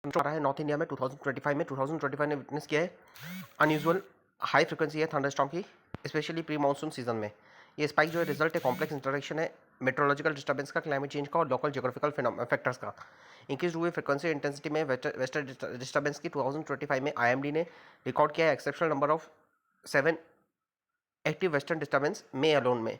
आ रहा है north India में 2025 ने विटनेस किया है अनयूजुअल हाई फ्रिक्वेंसी है थंडरस्टॉर्म की, स्पेशली प्री मानसून सीजन में। ये स्पाइक जो है रिजल्ट है कॉम्प्लेक्स इंटरेक्शन है मेट्रोलॉजिकल डिस्टर्बेंस का, क्लाइमेट चेंज का और लोकल जियोग्राफिकल फैक्टर्स का। इंक्रीज हुए फ्रिक्वेंसी इंटेंसिटी में वेस्टर्न डिस्टर्बेंस की 2025 में आईएमडी ने रिकॉर्ड किया है exceptional number of 7 active western disturbance में अलोन में।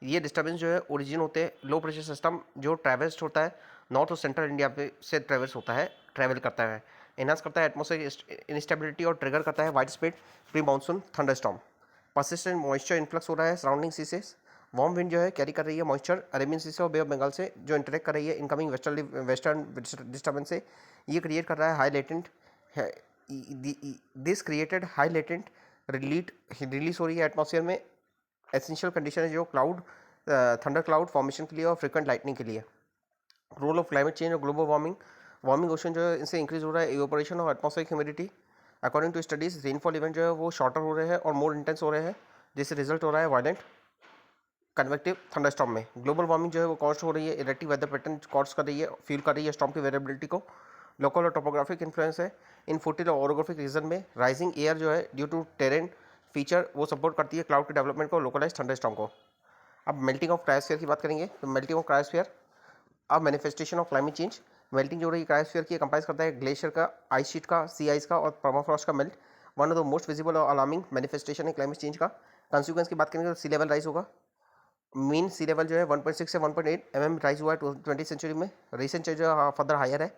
ये डिस्टर्बेंस जो है ओरिजिन होते हैं लो प्रेशर सिस्टम जो ट्रैवर्स होता है नॉर्थ और सेंट्रल इंडिया पे से ट्रैवर्स होता है, ट्रैवल करता है, एनहांस करता है एटमॉस्फेरिक इंस्टेबिलिटी और ट्रिगर करता है wide spread pre monsoon thunderstorm. Persistent moisture influx हो रहा है सराउंडिंग सी से। वार्म विंड जो है कैरी कर रही है मॉइस्चर अरेबियन सी से और बे ऑफ बंगाल से जो इंटरेक्ट कर रही है इनकमिंग वेस्टर्न डिस्टर्बेंस से। ये क्रिएट कर रहा है high latent, this created high latent release हो रही है एटमॉस्फेयर में। एसेंशियल कंडीशन है जो क्लाउड थंडर क्लाउड फॉर्मेशन के लिए और फ्रिक्वेंट लाइटनिंग के लिए। रोल ऑफ क्लाइमेट चेंज और ग्लोबल वार्मिंग ओशन जो है इनसे इंक्रीज हो रहा है इवेपोरेशन और atmospheric humidity. According to studies rainfall event जो है वो शॉर्टर हो रहे हैं और मोर इंटेंस हो रहे हैं, जिससे रिजल्ट हो रहा है वायलेंट कन्वेक्टिव थंडरस्टॉर्म में। ग्लोबल वार्मिंग जो है वो कॉस्ट हो रही है इरेक्टिव वेदर पैटर्न कॉस्ट कर रही है, फील कर रही है स्टॉर्म की वेरिएबिलिटी को। लोकल और टोपोग्राफिक इन्फ्लुएंस है इन फुटिल और ओरोग्राफिक रीजन में। राइजिंग एयर जो है ड्यू टू टेरेन फीचर वो सपोर्ट करती है क्लाउड के डेवलपमेंट को, लोकलाइज थंडरस्टॉर्म को। अब मेल्टिंग ऑफ क्रायोस्फीयर की बात करेंगे तो मेल्टिंग ऑफ क्रायोस्फीयर अब manifestation of climate change. Melting जो रही क्रायोस्फीयर की कंप्राइज करता है ग्लेशियर का, आइस शीट का, सी आइस का और परमाफ्रॉस्ट का melt. One of the most visible और अलार्मिंग मैनिफेस्टेशन है क्लाइमेट चेंज का। कंसिक्वेंस की बात करेंगे तो सी लेवल राइज होगा। मीन सी लेवल जो है 1.6 से 1.8 राइज हुआ है 20 सेंचुरी में। रिसेंट जो है फर्दर हायर है।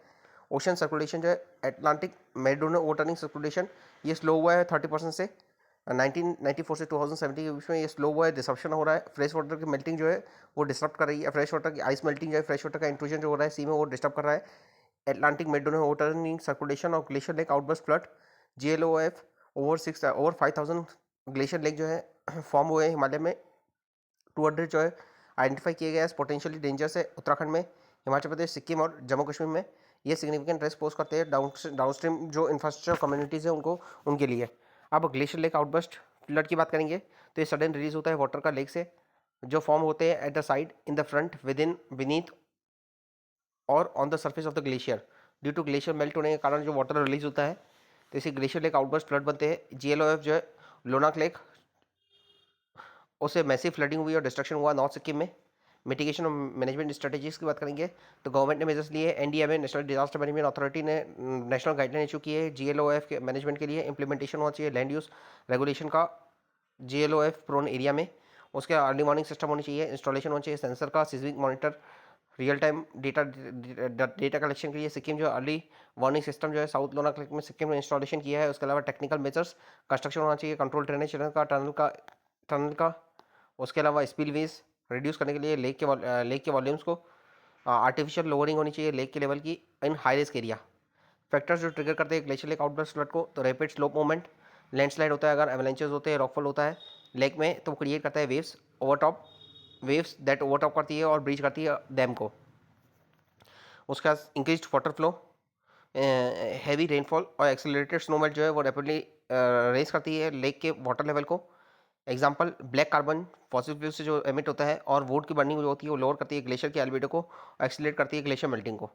ओशन सर्कुलेशन जो है एटलांटिक मेरीडोनल ओवरटर्निंग सर्कुलेशन ये स्लो हुआ है 30% से 1994 से 2070 के बीच में। ये स्लो हुआ है, डिसरप्शन हो रहा है। फ्रेश वाटर की मेल्टिंग जो है वो डिस्टर्ब कर रही है। फ्रेश वाटर की आइस मेल्टिंग जो है फ्रेश वाटर का इंट्रूजन जो हो रहा है सी में वो डिस्टर्ब कर रहा है एटलांटिक मेरीडोनल ओवरटर्निंग सर्कुलेशन और glacier lake outburst flood. GLOF over 5000 glacier lake जो है फॉर्म हुए हैं हिमालय में। 200 जो है आइडेंटिफाई किए गए हैं पोटेंशियली डेंजरस है उत्तराखंड में, हिमाचल प्रदेश, सिक्किम और जम्मू कश्मीर में। ये सिग्निफिकेंट रिस्क पोज करते हैं डाउनस्ट्रीम जो इंफ्रास्ट्रक्चर कम्युनिटीज़ है उनको, उनके लिए। अब ग्लेशियर लेक आउटबर्स्ट फ्लड की बात करेंगे तो ये सडन रिलीज होता है वाटर का लेक से, जो फॉर्म होते हैं at the side, in the front, within, beneath और on the surface of the glacier. Due to glacier melt होने के कारण जो वाटर रिलीज होता है तो इसे ग्लेशियर लेक आउटबर्स्ट फ्लड बनते हैं। GLOF जो है लोनाक लेक, उससे मैसिव फ्लडिंग हुई और डिस्ट्रक्शन हुआ नॉर्थ सिक्किम में। मिटिगेशन और मैनेजमेंट स्ट्रेटेजीज की बात करेंगे तो गवर्नमेंट ने मेजर्स लिए। NDMA national disaster management authority ने नेशनल गाइडलाइन इशू की है GLOF के मैनेजमेंट के लिए। इंप्लीमेंटेशन होना चाहिए लैंड यूज रेगुलेशन का GLOF प्रोन एरिया में। उसके अर्ली वार्निंग सिस्टम होनी चाहिए, इंस्टॉलेशन होना चाहिए सेंसर का, seismic monitor, real time data collection के लिए। सिक्किम जो अर्ली वार्निंग सिस्टम जो है साउथ लोनाक लेक में सिक्किम में इंस्टॉलेशन किया है। उसके अलावा टेक्निकल मेजर्स कंस्ट्रक्शन होना चाहिए कंट्रोल ड्रेनेज टनल का। उसके अलावा स्पिलवेज रिड्यूस करने के लिए लेक के वॉल्यूम्स को आर्टिफिशियल लोअरिंग होनी चाहिए लेक के लेवल की इन हाई रिस्क एरिया। फैक्टर्स जो ट्रिगर करते हैं ग्लेशियर लेक आउटबर्स्ट फ्लड को तो रैपिड स्लोप मूवमेंट, लैंडस्लाइड होता है, अगर एवलेंचेस होते हैं, रॉकफॉल होता है लेक में तो क्रिएट करता है वेव्स दैट ओवरटॉप करती है और ब्रीच करती है डैम को। उसके बाद increase water flow, heavy rainfall और एक्सेलरेटेड स्नोमेल्ट जो है वो रैपिडली रेस करती है लेक के वाटर लेवल को। Example black carbon fossil fuel से जो एमिट होता है और वुड की बर्निंग जो होती है वो लोअर करती है ग्लेशियर की एल्बिडो को और एक्सीलरेट करती है ग्लेशियर मेल्टिंग को।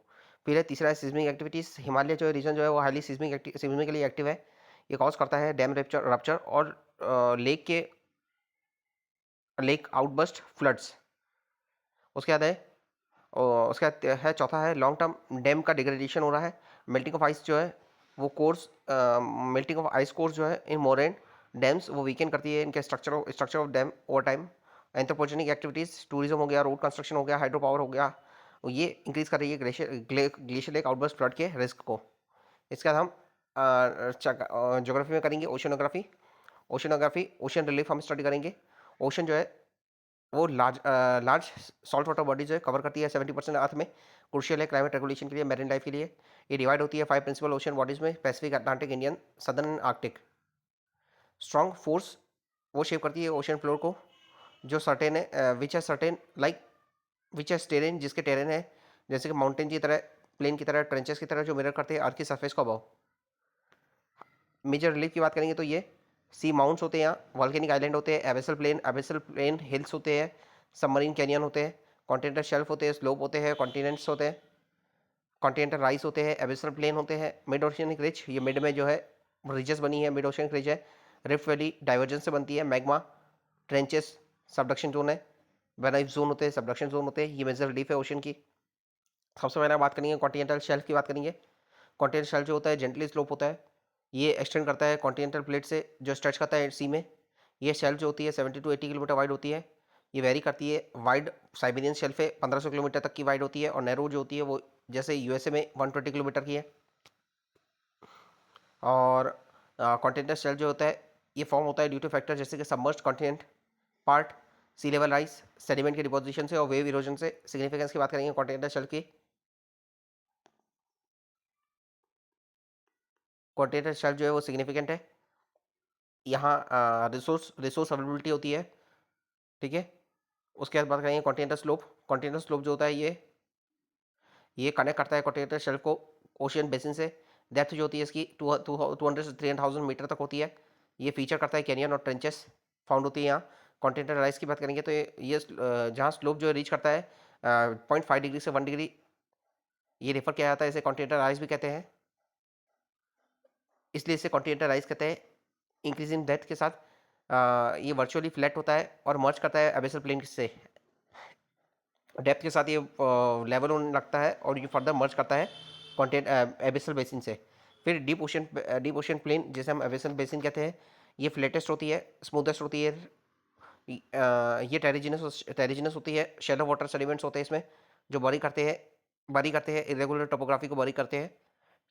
फिर है तीसरा है सिस्मिक एक्टिविटीज़। हिमालय जो रीजन जो है वो हाईली सिस्मिकली एक्टिव है। ये कॉज करता है डैम रप्चर और लेक आउटबर्स्ट फ्लड्स। उसके बाद है उसके बाद है चौथा है लॉन्ग टर्म डैम का डिग्रेडेशन हो रहा है। मेल्टिंग ऑफ आइस जो है वो course melting of ice course जो है इन मोरेन डैम्स वो वीकेंड करती है इनके structure of dam over time. Anthropogenic activities, tourism हो गया, रोड कंस्ट्रक्शन हो गया, हाइड्रो पावर हो गया, ये इंक्रीज कर रही है ग्लेशियर लेक आउटबर्स्ट फ्लड के रिस्क को। इसके बाद हम ज्योग्राफी में करेंगे ओशनोग्राफी ओशन रिलीफ हम स्टडी करेंगे। ओशन जो है वो लार्ज सॉल्ट वाटर बॉडी जो है कवर करती है 70% अर्थ में। क्रूशियल है क्लाइमेट रेगुलेशन के लिए, मैरिन लाइफ के लिए। ये डिवाइड होती है 5 प्रिंसिपल ओशन बॉडीज में, Pacific, Atlantic, Indian, southern and Arctic. Strong force वो शेप करती है ओशन फ्लोर को जो सर्टेन है विच है सर्टेन लाइक विच है टेरेन जिसके टेरेन है जैसे कि माउंटेन की तरह, प्लेन की तरह, ट्रेंचेस की तरह जो मिरर करते हैं अर्थ की सरफेस को अबव। मेजर रिलीफ की बात करेंगे तो ये सी माउंट्स होते हैं, यहाँ वॉल्केनिक आइलैंड होते हैं, एबेसल प्लेन हिल्स होते हैं, सबमरीन कैनियन होते हैं, कॉन्टिनेंटल शेल्फ होते हैं, स्लोप होते हैं, कॉन्टिनेंट्स होते हैं, कॉन्टिनेंटल राइस होते हैं, एबिसल प्लेन होते हैं, मिड ओशियनिक रिज, ये मिड में जो है रिजेस बनी है, मिड ओशियनिक रिज है, रिफ्ट वैली डाइवर्जेंस से बनती है, मैग्मा, ट्रेंचेस, सबडक्शन जोन है, वेनाइफ जोन होते हैं, सबडक्शन जोन होते हैं, ये मेजर रिलीफ है ओशन की। सबसे पहले बात करेंगे कॉन्टिनेंटल शेल्फ की बात करेंगे। कॉन्टिनेंटल शेल्फ जो होता है जेंटली स्लोप होता है, ये एक्सटेंड करता है कॉन्टिनेंटल प्लेट से जो स्ट्रेच करता है सी में। ये शेल्फ जो होती है 70 to 80 किलोमीटर वाइड होती है, ये वेरी करती है। वाइड साइबेरियन शेल्फ है 1500 किलोमीटर तक की वाइड होती है, और नैरो जो होती है वो जैसे यूएसए में 120 किलोमीटर की है। और कॉन्टिनेंटल शेल्फ जो होता है ये फॉर्म होता है ड्यू टू फैक्टर जैसे कि सबमर्ज्ड कॉन्टिनेंट पार्ट, सी लेवल राइस, सेडिमेंट के डिपोजिशन से और वेव इरोजन से। सिग्निफिकेंस की बात करेंगे कॉन्टिनेंटल शेल्फ की। कॉन्टिनेंटल शेल्फ जो है वो सिग्निफिकेंट है, यहाँ रिसोर्स रिसोर्स अवेलेबिलिटी होती है, ठीक है। उसके बाद बात करेंगे कॉन्टिनेंटल स्लोप। कॉन्टिनेंटल स्लोप जो होता है ये कनेक्ट करता है कॉन्टिनेंटल शेल्फ को ओशियन बेसिन से। डेप्थ जो होती है इसकी 200 से 300,000 मीटर तक होती है। ये फीचर करता है कैनियन और ट्रेंचेस फाउंड होती है यहाँ। कॉन्टिनेंटल राइज की बात करेंगे तो ये जहाँ स्लोप जो रीच करता है 0.5 डिग्री से 1 डिग्री, ये रेफर किया जाता है, इसे कॉन्टिनेंटल राइज भी कहते हैं, इसलिए इसे कॉन्टिनेंटल राइज कहते हैं। इंक्रीजिंग डेप्थ के साथ ये वर्चुअली फ्लैट होता है और मर्ज करता है एबिसल प्लेन से। डेप्थ के साथ ये लेवल होने लगता है और ये फर्दर मर्ज करता है कॉन्टिनेंट एबिसल बेसिन से। फिर डीप ओशन प्लेन जिसे हम एबिसल बेसिन कहते हैं, ये फ्लैटेस्ट होती है, स्मूथेस्ट होती है, ये टेरिजिनस होती है। शैलो वाटर सेडिमेंट्स होते हैं इसमें जो बरी करते हैं इरेगुलर टोपोग्राफी को बरी करते हैं।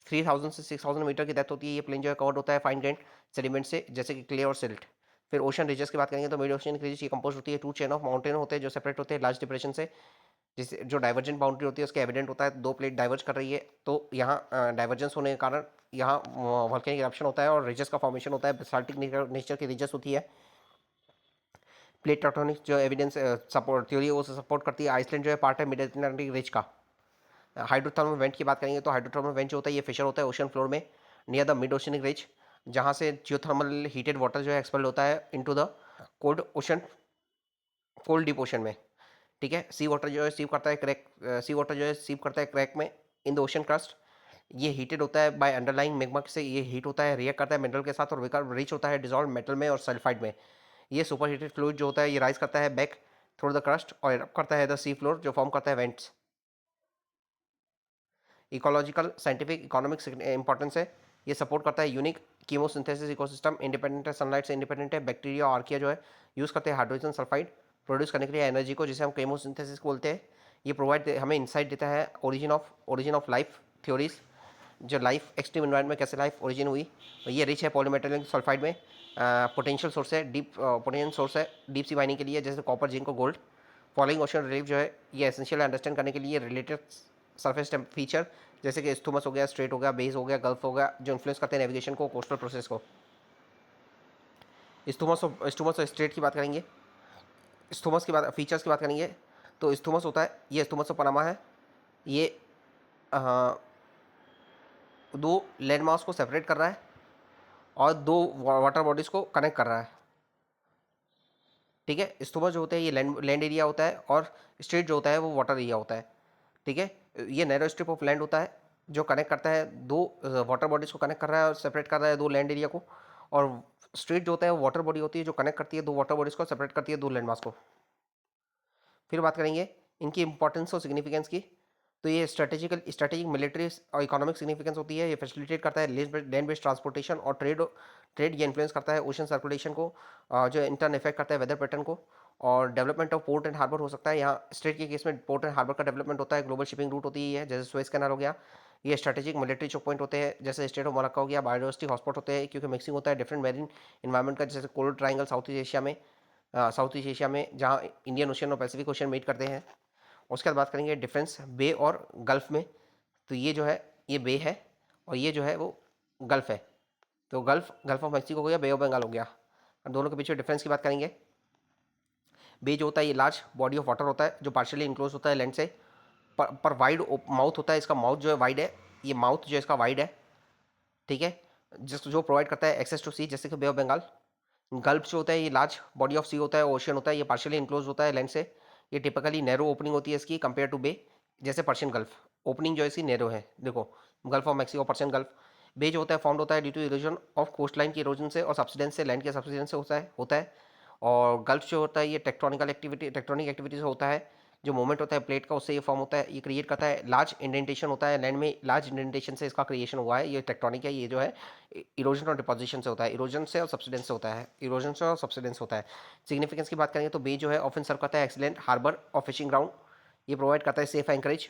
3000 से 6000 मीटर की डेप्थ होती है। ये प्लेन जो है कवर्ड होता है फाइन ग्रेन सेडिमेंट से जैसे कि क्ले और सिल्ट। फिर ओशन रिजेस की बात करेंगे तो मिड ओशन रिज ये कंपोज होती है 2 चेन ऑफ माउंटेन होते हैं जो सेपरेट होते हैं लार्ज डिप्रेशन से, जिससे जो डाइवर्जेंट बाउंड्री होती है उसके एविडेंट होता है 2 प्लेट डाइवर्ज कर रही है, तो यहाँ डाइवर्जेंस होने के कारण यहाँ वॉल्केनिक इरप्शन होता है और रिजेस का फॉर्मेशन होता है। बेसाल्टिक नेचर की रिजेस होती है। प्लेट टेक्टोनिक्स जो एविडेंस सपोर्ट थ्योरी है वो सपोर्ट करती है। आइसलैंड जो है पार्ट है मिड अटलांटिक रिज का। हाइड्रोथर्मल वेंट की बात करेंगे तो हाइड्रोथर्मल वेंट जो होता है ये फिशर होता है ओशन फ्लोर में near the mid oceanic ridge, जहाँ से जियोथर्मल हीटेड वाटर जो है एक्सपेल होता है into the cold ocean, cold deep ocean में, ठीक है। सी वाटर जो है सीव करता है क्रैक, सी वाटर जो है सीव करता है क्रैक में इन द ओशन क्रस्ट। ये हीटेड होता है बाय अंडरलाइंग मैग्मा से, ये हीट होता है, रिएक्ट करता है मिनरल के साथ और रिच होता है डिजॉल्व मेटल में और सल्फाइड में। ये सुपर हीटेड फ्लूइड जो होता है ये राइज करता है बैक थ्रू द क्रस्ट और इरप्ट करता है द सी फ्लोर जो फॉर्म करता है vents. Ecological scientific economic importance है, ये सपोर्ट करता है यूनिक कीमोसिंथेसिस इकोसिस्टम, इंडिपेंडेंट है सनलाइट से इंडिपेंडेंट है। बैक्टीरिया और आर्किया जो है यूज़ करते हैं हाइड्रोजन सल्फाइड प्रोड्यूस करने के लिए एनर्जी को, जिसे हम कीमोसिंथेसिस बोलते हैं। ये प्रोवाइड हमें इंसाइट देता है ओरिजिन ऑफ लाइफ थ्योरीज, जो लाइफ एक्सट्रीम एनवायरमेंट में कैसे लाइफ ओरिजिन हुई। ये रिच है पॉलीमेटल सल्फाइड में, पोटेंशियल सोर्स है डीप पोटेंशियल सोर्स है डीप सी माइनिंग के लिए जैसे कॉपर जिंक और गोल्ड। फॉलोइंग ओशन रिलीफ जो है ये एसेंशियल अंडरस्टैंड करने के लिए रिलेटेड सरफेस फीचर जैसे कि स्थूमस हो गया, स्ट्रेट हो गया, बेस हो गया, गल्फ हो गया, जो इन्फ्लुएंस करते हैं नेविगेशन को, कोस्टल प्रोसेस को। स्थूमस और स्ट्रेट की बात करेंगे, स्थूमस की बात फीचर्स की बात करेंगे तो स्थूमस होता है, ये स्थूमस और पनामा है, ये अ, दो लैंड मास को सेपरेट कर रहा है और दो वाटर बॉडीज़ को कनेक्ट कर रहा है, ठीक है। स्थूमस जो होता है ये लैंड एरिया होता है और स्ट्रेट जो होता है वो वाटर एरिया होता है, ठीक है। ये नैरो स्ट्रिप ऑफ लैंड होता है जो कनेक्ट करता है दो वाटर बॉडीज़ को कनेक्ट कर रहा है और सेपरेट कर रहा है दो लैंड एरिया को। और स्ट्रेट जो होता है वो वाटर बॉडी होती है जो कनेक्ट करती है दो वाटर बॉडीज़ को, सेपरेट करती है दो लैंड मास को। फिर बात करेंगे इनकी इंपॉर्टेंस और सिग्निफिकेंस की, तो ये स्ट्रेटेजिक मिलिट्री और इकोनॉमिक सिग्निफिकेंस होती है। ये फैसिलिटेट करता है लैंड बेस्ड ट्रांसपोर्टेशन और ट्रेड ये इन्फ्लुएंस करता है ओशन सर्कुलेशन को, जो इंटर्न इफेक्ट करता है वेदर पैटर्न को। और development of port and harbour हो सकता है, यहाँ स्टेट के केस में पोर्ट एंड हार्बर का डेवलपमेंट होता है। ग्लोबल शिपिंग रूट होती है जैसे सुएज कैनाल हो गया। ये स्ट्रेटेजिक मिलिट्री चौक पॉइंट होते हैं जैसे स्टेट ऑफ मोरक्को हो गया। बायोडाइवर्सिटी हॉटस्पॉट होते हैं क्योंकि मिक्सिंग होता है डिफरेंट मैरीन इन्वायरमेंट का, जैसे coral triangle south east Asia में जहाँ इंडियन ओशन और पैसिफिक ओशन मीट करते हैं। उसके बाद बात करेंगे डिफरेंस बे और गल्फ में, तो ये जो है ये बे है और ये जो है वो गल्फ है। तो गल्फ ऑफ मैक्सिको हो गया, बे ऑफ बंगाल हो गया। और दोनों के बीच में डिफरेंस की बात करेंगे। बे जो होता है ये लार्ज बॉडी ऑफ वाटर होता है जो पार्शियली इनक्लोज होता है लैंड से, पर वाइड माउथ होता है, इसका माउथ जो है वाइड है, ये माउथ जो है इसका वाइड है, ठीक है, जो प्रोवाइड करता है एक्सेस टू सी जैसे कि बे ऑफ बंगाल। गल्फ जो होता है ये लार्ज बॉडी ऑफ सी होता है, ओशियन होता है, ये पार्शियली इनक्लोज होता है लैंड से। ये टिपिकली नैरो ओपनिंग होती है इसकी कंपेयर टू बे, जैसे पर्शियन गल्फ। ओपनिंग जो है इसकी नैरो है, देखो gulf of Mexico, Persian gulf. Bay जो होता है फॉर्म्ड होता है due to erosion of coast line की इरोजन से और सब्सिडेंस से, लैंड के सब्सिडेंस से होता है। और गल्फ जो होता है ये टेक्टोनिक एक्टिविटी से होता है, जो मूवमेंट होता है प्लेट का उससे ये फॉर्म होता है, ये क्रिएट करता है लार्ज इंडेंटेशन होता है लैंड में, लार्ज इंडेंटेशन से इसका क्रिएशन हुआ है, ये टेक्टोनिक है, ये जो है इरोजन और डिपोजिशन से होता है, इरोजन से और सब्सिडेंस से होता है, इरोजन से और सब्सिडेंस होता है। सिग्निफिकेंस की बात करेंगे तो बे जो है ऑफन सर्व करता है एक्सीलेंट हार्बर और फिशिंग ग्राउंड, ये प्रोवाइड करता है सेफ एंकरेज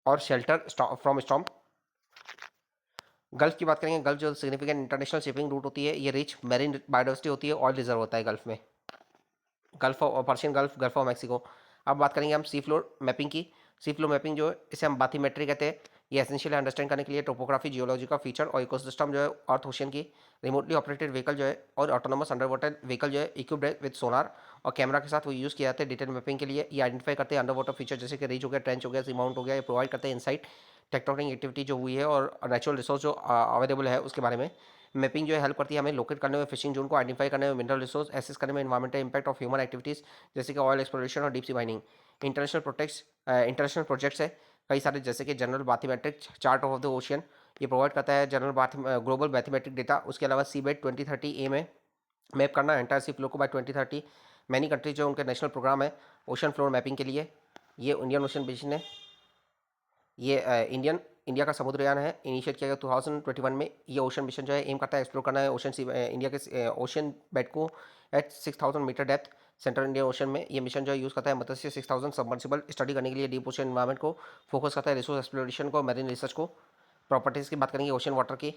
और शेल्टर फ्रॉम स्टॉर्म। गल्फ की बात करेंगे, गल्फ जो सिग्निफिकेंट इंटरनेशनल शिपिंग रूट होती है, ये रिच मैरिन बायोडाइवर्सिटी होती है, ऑयल रिजर्व होता है गल्फ में, gulf of Persian gulf, gulf of Mexico. अब बात करेंगे हम सी फ्लोर मैपिंग की। सी फ्लोर मैपिंग जो है इसे हम बाथीमेट्री कहते हैं, ये एसेंशियल अंडरस्टैंड करने के लिए टोपोग्राफी, जियोलॉजी का फीचर और इकोसिस्टम जो है अर्थ ओशन की, रिमोटली ऑपरेटेड व्हीकल जो है और ऑटोनोमस अंडर वाटर व्हीकल जो है इक्विप्ड है विद सोनार और कैमरा के साथ वो यूज़ किया जाता है डिटेल मैपिंग के लिए। ये आइडेंटिफाई करते हैं अंडर वाटर फीचर जैसे कि रीच हो गया, ट्रेंच हो गया, सी माउंट हो गया, ये प्रोवाइड करते हैं इनसाइट टेक्टोनिक एक्टिविटी जो हुई है और नेचुरल रिसोर्स जो अवेलेबल है उसके बारे में। मैपिंग जो है हेल्प करती है हमें लोकेट करने में, फिशिंग जोन को आइडेंटिफाई करने में, मिनरल रिसोर्स एसेस करने में, environmental impact of human activities जैसे कि ऑयल एक्सप्लोरेशन और deep sea mining. International projects है कई सारे जैसे कि general mathematic chart of the ocean, ये प्रोवाइड करता है जनरल ग्लोबल मैथमेटिक डेटा। उसके अलावा सी बेट 2030 एम है मैप करना एंटायर सी फ्लो को बाय 2030। मैनी कंट्रीज जो उनके नेशनल प्रोग्राम है ओशन फ्लोर मैपिंग के लिए। ये इंडियन ओशन बेसिन है, ये इंडिया का समुद्रयान है, इनिशिएट किया गया 2021 में। ये ओशन मिशन जो है एम करता है एक्सप्लोर करना है ओशन इंडिया के ओशन बेड को at 6000 metre depth central Indian ocean में। ये मिशन जो है यूज़ करता है मत्स्य 6000 सबमर्सिबल स्टडी करने के लिए डीप ओशन एनवायरमेंट को, फोकस करता है रिसोर्स एक्सप्लोरेशन को, मैरीन रिसर्च को। प्रॉपर्टीज़ की बात करेंगे ओशन वाटर की।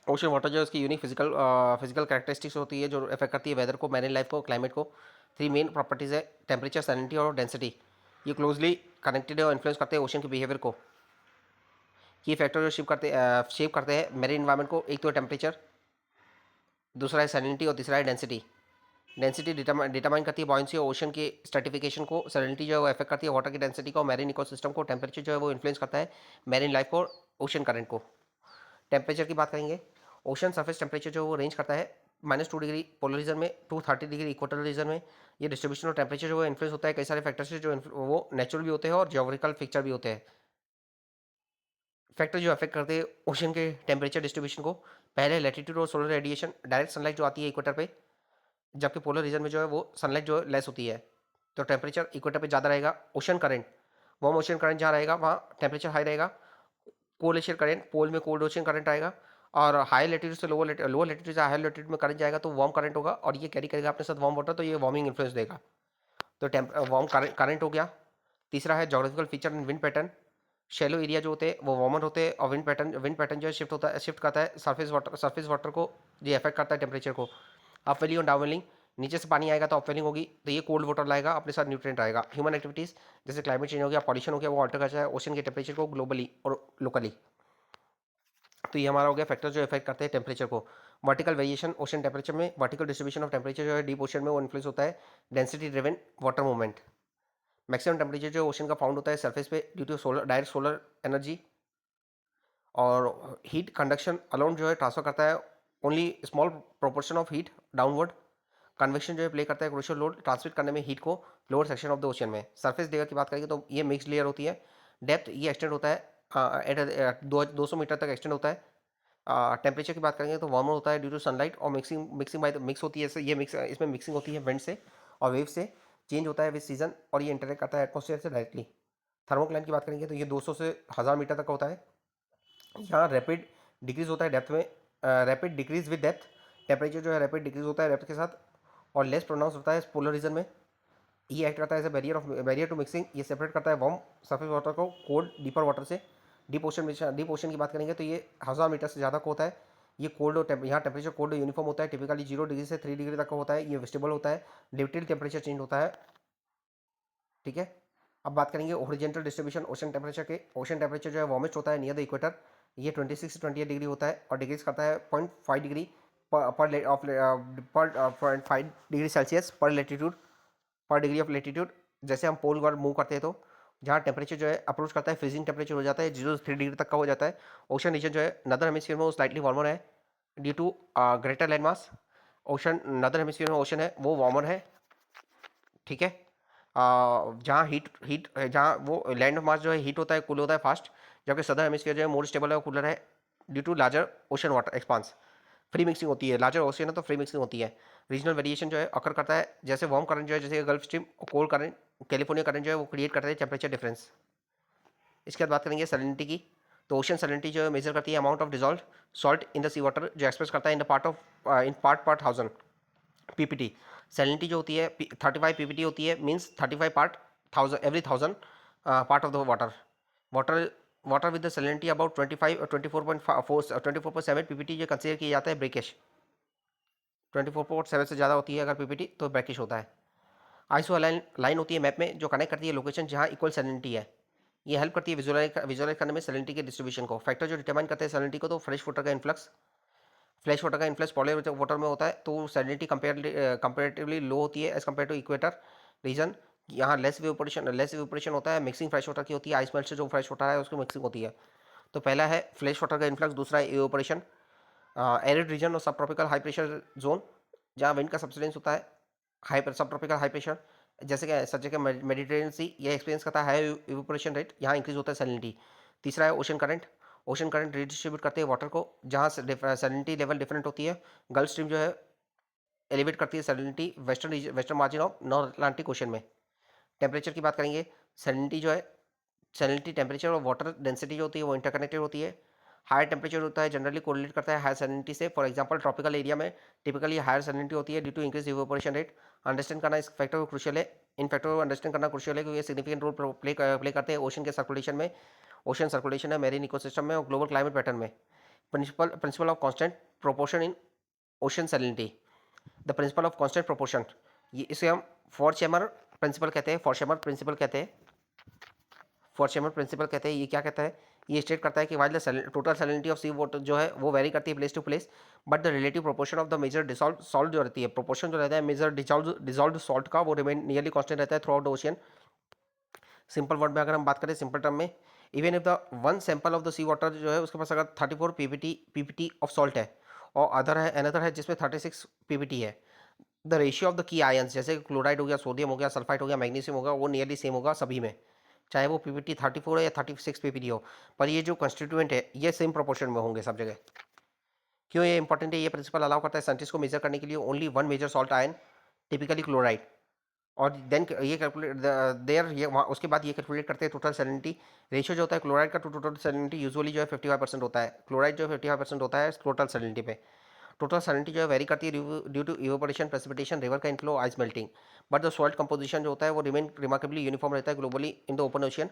ओशन वाटर जो है उसकी यूनिक फिजिकल कैरेक्टरिस्टिक्स होती है जो इफेक्ट करती है वेदर को, मैरीन लाइफ को, क्लाइमेट को। थ्री मेन प्रॉपर्टीज़ है टेम्परेचर, सैलिनिटी और डेंसिटी। ये क्लोजली कनेक्टेड है और इन्फ्लुएंस करते हैं ओशन के बिहेवियर को। ये फैक्टर जो शेप करते हैं मेरीन इन्वायरमेंट को, एक तो टेम्परेचर, दूसरा है सैलिनिटी और तीसरा है डेंसिटी। डेंसिटी डिटरमाइन करती है बॉयंसी और ओशन के स्ट्रेटिफिकेशन को, सैलिनिटी जो है वो इफेक्ट करती है वाटर की डेंसिटी को, मैरीन इकोसिस्टम को, टेम्परेचर जो है वो इन्फ्लुएंस करता है मैरीन लाइफ को, ओशन करंट को। टेम्परेचर की बात करेंगे, ओशन सरफेस टेम्परेचर जो वो रेंज करता है -2 डिग्री पोलर रीजन में, 230 डिग्री इक्वेटर रीजन में। ये डिस्ट्रीब्यूशन ऑफ टेम्परेचर जो है इन्फ्लुएंस होता है कई सारे फैक्टर्स से जो वो नेचुरल भी होते हैं और जियोग्राफिकल फीचर भी होते हैं। फैक्टर जो अफेक्ट करते हैं ओशन के टेम्परेचर डिस्ट्रीब्यूशन को, पहले लैटिट्यूड और सोलर रेडिएशन, डायरेक्ट सनलाइट जो आती है इक्वेटर पे, जबकि पोलर रीजन में जो है वो सनलाइट जो है लेस होती है, तो टेम्परेचर इक्वेटर पे ज़्यादा रहेगा। Ocean current, warm ocean current जहाँ रहेगा वहाँ टेम्परेचर हाई रहेगा। कोल्ड ओशन करंट, पोल में कोल्ड ओशन करंट आएगा और हाई लेटीट्यूड से लोअर लेटीट्यूड से हाई लेटीट्यूड में करंट जाएगा तो वार्म करंट होगा और ये कैरी करेगा अपने साथ वार्म वाटर, तो ये वार्मिंग इन्फ्लुएंस देगा, तो वार्म करंट हो गया। तीसरा है geographical feature and wind pattern. Shallow area जो होते हैं वो वार्मर होते हैं और विंड पैटर्न जो है शिफ्ट करता है सरफेस वाटर को, ये अफेक्ट करता है टेम्परेचर को। अपवेलिंग और डाउनवेलिंग, नीचे से पानी आएगा तो अपवेलिंग होगी, तो ये कोल्ड वाटर लाएगा अपने साथ न्यूट्रिएंट आएगा। ह्यूमन एक्टिविटीज़ जैसे क्लाइमेट चेंज हो गया, पॉल्यूशन हो गया, वो ऑल्टर करता है ओशन के टेम्परेचर को ग्लोबली और लोकली। तो ये हमारा हो गया फैक्टर जो इफेक्ट करते हैं टेम्परेचर को। वर्टिकल वेरिएशन ओशन टेम्परेचर में, वर्टिकल डिस्ट्रीब्यूशन ऑफ टेम्परेचर जो है डीप ओशन में वो इन्फ्लुएंस होता है density driven water movement. Maximum temperature जो ओशन का फाउंड होता है सरफेस पे due to direct solar energy, और हीट कंडक्शन अलाउंड जो है ट्रांसफर करता है only small proportion of heat downward. Convection जो है प्ले करता है क्रूशियल रोल ट्रांसमिट करने में हीट को lower section of the ocean में। सरफेस लेयर की बात करेंगे तो ये मिक्स लेयर होती है। डेप्थ ये एक्सटेंड होता है एट 200 मीटर तक एक्सटेंड होता है। टेम्परेचर की बात करेंगे तो वार्मर होता है ड्यू टू सनलाइट और मिक्स होती है, ये इसमें मिक्सिंग होती है विंड से और वेव से, चेंज होता है विद सीजन और ये इंटरेक्ट करता है एटमोसफेयर से डायरेक्टली। थर्मोक्लाइन की बात करेंगे तो ये 200 से 1000 मीटर तक होता है। यहाँ रैपिड डिक्रीज होता है डेप्थ में, rapid decrease with depth. Temperature जो है रैपिड डिक्रीज होता है डेप्थ के साथ और लेस प्रोनाउंस होता है पोलर रीजन में। ये एक्ट करता है as a barrier to mixing, ये सेपरेट करता है वार्म सरफेस वाटर को कोल्ड डीपर वाटर से। डीप ओशन की बात करेंगे तो ये 1000 मीटर से ज़्यादा का होता है। ये कोल्ड और यहाँ टेम्परेचर कोल्ड यूनिफॉर्म होता है, टिपिकली 0 डिग्री से 3 डिग्री तक का होता है। ये वेस्टेबल होता है, लिटिल टेम्परेचर चेंज होता है, ठीक है। अब बात करेंगे ओरिजेंटल डिस्ट्रीब्यूशन ओशन टेम्परेचर के। ओशन टेम्परेचर जो है वार्मेस्ट होता है नियर द इक्वेटर, ये 26 से 28 डिग्री होता है और डिक्रीज करता है 0.5 डिग्री पर 0.5 डिग्री सेल्सियस पर डिग्री ऑफ लेटीट्यूड। जैसे हम पोल वर्ड मूव करते हैं तो जहाँ टेम्परेचर जो है अप्रोच करता है फ्रीजिंग टेम्परेचर हो जाता है, 0 से 3 डिग्री तक का हो जाता है। ओशन रीजन जो है नदर हेमिस्फीयर में वो स्लाइटली वार्मर है due to greater land mass. Ocean northern hemisphere में ओशन है वो वार्मर है, ठीक है। जहाँ जहाँ वो लैंड मास जो है हीट होता है, कूल होता है फास्ट, जबकि सदर हेमिस्फीयर जो है मोर स्टेबल है और कूलर है due to larger ocean water expanse. Free mixing होती है, लार्जर ओशियन है तो फ्री मिक्सिंग होती है। रीजनल वेरिएशन जो है अकर करता है, जैसे वार्म करंट जो है जैसे गल्फ स्ट्रीम और कोल्ड करंट कैलिफोर्निया करंट जो है वो क्रिएट करता है टेम्परेचर डिफरेंस। इसके बाद बात करेंगे सैलिनिटी की। तो ओशन सैलिनिटी जो है मेजर करती है amount of dissolve salt in the sea water, जो एक्सप्रेस करता है in the part of in part per thousand PPT. Salinity जो होती है 35 पीपीटी होती है, means 35 part thousand every thousand part of the water. Water water with the salinity about 25 24.4 24.7 PPT जो consider किया जाता है ब्रेकिश। 24.7 से ज़्यादा होती है अगर पीपीटी तो ब्रेकिश होता है। आइसो लाइन होती है मैप में जो कनेक्ट करती है लोकेशन जहाँ इक्वल सैलिनिटी है। ये हेल्प करती है विजुअलाइज करने में सैलिनिटी के डिस्ट्रीब्यूशन को। फैक्टर जो डिटरमाइन करते हैं सैलिनिटी को, तो फ्रेश वाटर का इन्फ्लक्स, फ्रेश वाटर का इन्फ्लक्स पॉलर वाटर में होता है तो सैलिनिटी कंपेरेटिवली लो होती है as compare to equator region. यहाँ लेस इवेपोरेशन होता है, मिक्सिंग फ्रेश वाटर की होती है, आइस मेल्ट से जो फ्रेश वाटर है उसकी मिक्सिंग होती है। तो पहला है फ्रेश वाटर का इन्फ्लक्स, दूसरा है इवेपोरेशन। एरिड रीजन और सब ट्रॉपिकल हाई प्रेशर जोन जहाँ विंड का सब्सिडेंस होता है हाई सब ट्रॉपिकल हाई प्रेशर, जैसे कि सच जगह मेडिटेरियन सी यह एक्सपीरियंस करता है हाई इवेपोरेशन रेट, यहाँ इंक्रीज होता है सैलिनिटी। तीसरा है ocean current. Ocean current redistribute करते हैं वाटर को जहाँ सैलिनिटी लेवल डिफरेंट होती है। गल्फ स्ट्रीम जो है एलिवेट करती है salinity western margin of north Atlantic ocean में। टेम्परेचर की बात करेंगे, सैलिनिटी जो है सैलिनिटी टेम्परेचर और वाटर डेंसिटी जो होती है वो इंटरकनेक्टेड होती है। हायर टेम्परेचर होता है जनरली कोरिलेट करता है हायर सैलिनिटी से। फॉर एग्जांपल ट्रॉपिकल एरिया में टिपिकली हायर सैलिनिटी होती है due to increase evaporation rate. Understand करना इस फैक्टर को क्रुशियल है, इन फैक्टर को अंडरस्टैंड करना क्रुशियल है क्योंकि ये सिग्निफिकेंट रोल प्ले करते हैं ओशन के सर्कुलेशन में। ओशन सर्कुलेशन है मेरीन इकोसिस्टम में और ग्लोबल क्लाइमेट पैटर्न में। Principle of constant proportion in ocean salinity. The principle of constant proportion, ये इसे हम फॉरशेमर प्रिंसिपल कहते हैं, फॉरशेमर प्रिंसिपल कहते हैं, फॉरशेमर प्रिंसिपल कहते हैं। ये क्या कहता है, ये स्टेट करता है कि while the total salinity of sea water जो है वो वेरी करती है place to place, but the relative proportion of the major dissolve salt जो रहती है, प्रोपोर्शन जो रहता है मेजर डिसॉल्व सॉल्ट का वो रिमेन नियरली कांस्टेंट रहता है throughout the ocean. Simple word में अगर हम बात करें सिंपल टर्म में, even if the one sample of the sea water जो है उसके पास अगर 34 पीपीटी ऑफ सॉल्ट है और अनदर है जिसमें 36 पीपीटी है, the ratio of the key ions जैसे क्लोराइड हो गया, सोडियम हो गया, सल्फाइड हो गया, मैग्नीशियम होगा, वो नियरली सेम होगा सभी में, चाहे वो पीपीटी 34 है या 36 पीपीटी हो, पर ये जो कंस्टिट्यूएंट है ये सेम प्रोपोर्शन में होंगे सब जगह। क्यों ये इंपॉर्टेंट है, ये प्रिंसिपल अलाउ करता है साइंटिस्ट को मेजर करने के लिए only one major salt ion, typically chloride, और देन ये कैलकुलेट देयर ये वहाँ उसके बाद ये कैलकुलेट करते हैं टोटल सैलिनिटी। रेशियो जो होता है क्लोराइड का टू टोटल सैलिनिटी यूजुअली जो है 55% होता है, क्लोराइड जो है 55% होता है टोटल सैलिनिटी पे। टोटल सैलिनिटी जो है वेरी करती है due to evaporation, precipitation, river का inflow, ice melting, but the salt composition जो होता है वो रिमेन रिमार्केबली यूनिफॉर्म रहता है globally in the open ocean.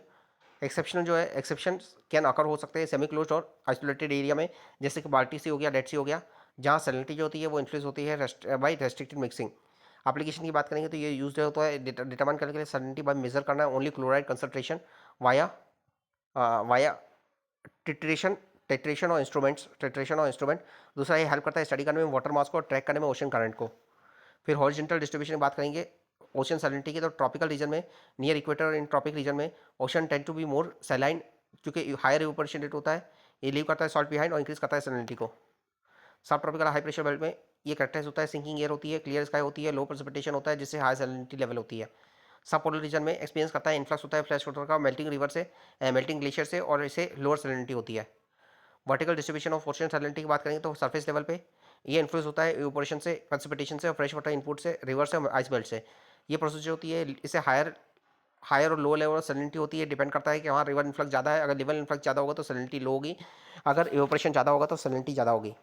Exceptional जो है एक्सेप्शन कैन अकर हो सकते हैं सेमी क्लोज और आइसोलेटेड एरिया में, जैसे कि बाल्टी सी हो गया, डेड सी हो गया, जहाँ सैलिनिटी जो होती है वो इन्फ्लुएंस होती है बाई रेस्ट्रिक्टेड मिक्सिंग। एप्लीकेशन की बात करेंगे तो ये यूज होता है डिटरमाइन करने के लिए सैलिनिटी बाय मेजर करना है only chloride concentration via via titration titration और इंस्ट्रूमेंट। दूसरा ये हेल्प करता है स्टडी करने में वाटर मास को और ट्रैक करने में ओशन करंट को। फिर हॉरिजॉन्टल डिस्ट्रीब्यूशन की बात करेंगे ओशन सैलिनिटी की, तो ट्रॉपिकल रीजन में near equator in tropic region में ocean tend to be more saline क्योंकि हायर इवेपोरेशन रेट होता है, ये लीव करता है सॉल्ट बिहाइंड और इंक्रीज करता है सैलिनिटी को। सब ट्रॉपिकल हाई प्रेशर बेल्ट में ये कैरेक्टराइज होता है सिंकिंग एयर होती है, क्लियर स्काई होती है, लो प्रेसिपिटेशन होता है जिससे हाई सैलिनिटी लेवल होती है। सब पोलर रीजन में एक्सपीरियंस करता है इन्फ्लक्स होता है फ्रेश वाटर का मेल्टिंग रिवर से, मेल्टिंग ग्लेशियर से, और इसे लोअर सैलिनिटी होती है। Vertical distribution of ocean salinity की बात करेंगे तो सरफेस लेवल पे ये इन्फ्लुएंस होता है इवेपोरेशन से, प्रेसिपिटेशन से और फ्रेश वाटर इनपुट से, रिवर से, आइस बेल्ट से। ये प्रोसेस जो होती है इसे हायर हायर और लो लेवल सैलिनिटी होती है, डिपेंड करता है कि वहाँ रिवर इन्फ्लक्स ज़्यादा है, अगर रिवर इन्फ्लक्स ज़्यादा होगा तो सैलिनिटी लो होगी, अगर इवेपोरेशन ज़्यादा होगा तो सैलिनिटी ज़्यादा होगी,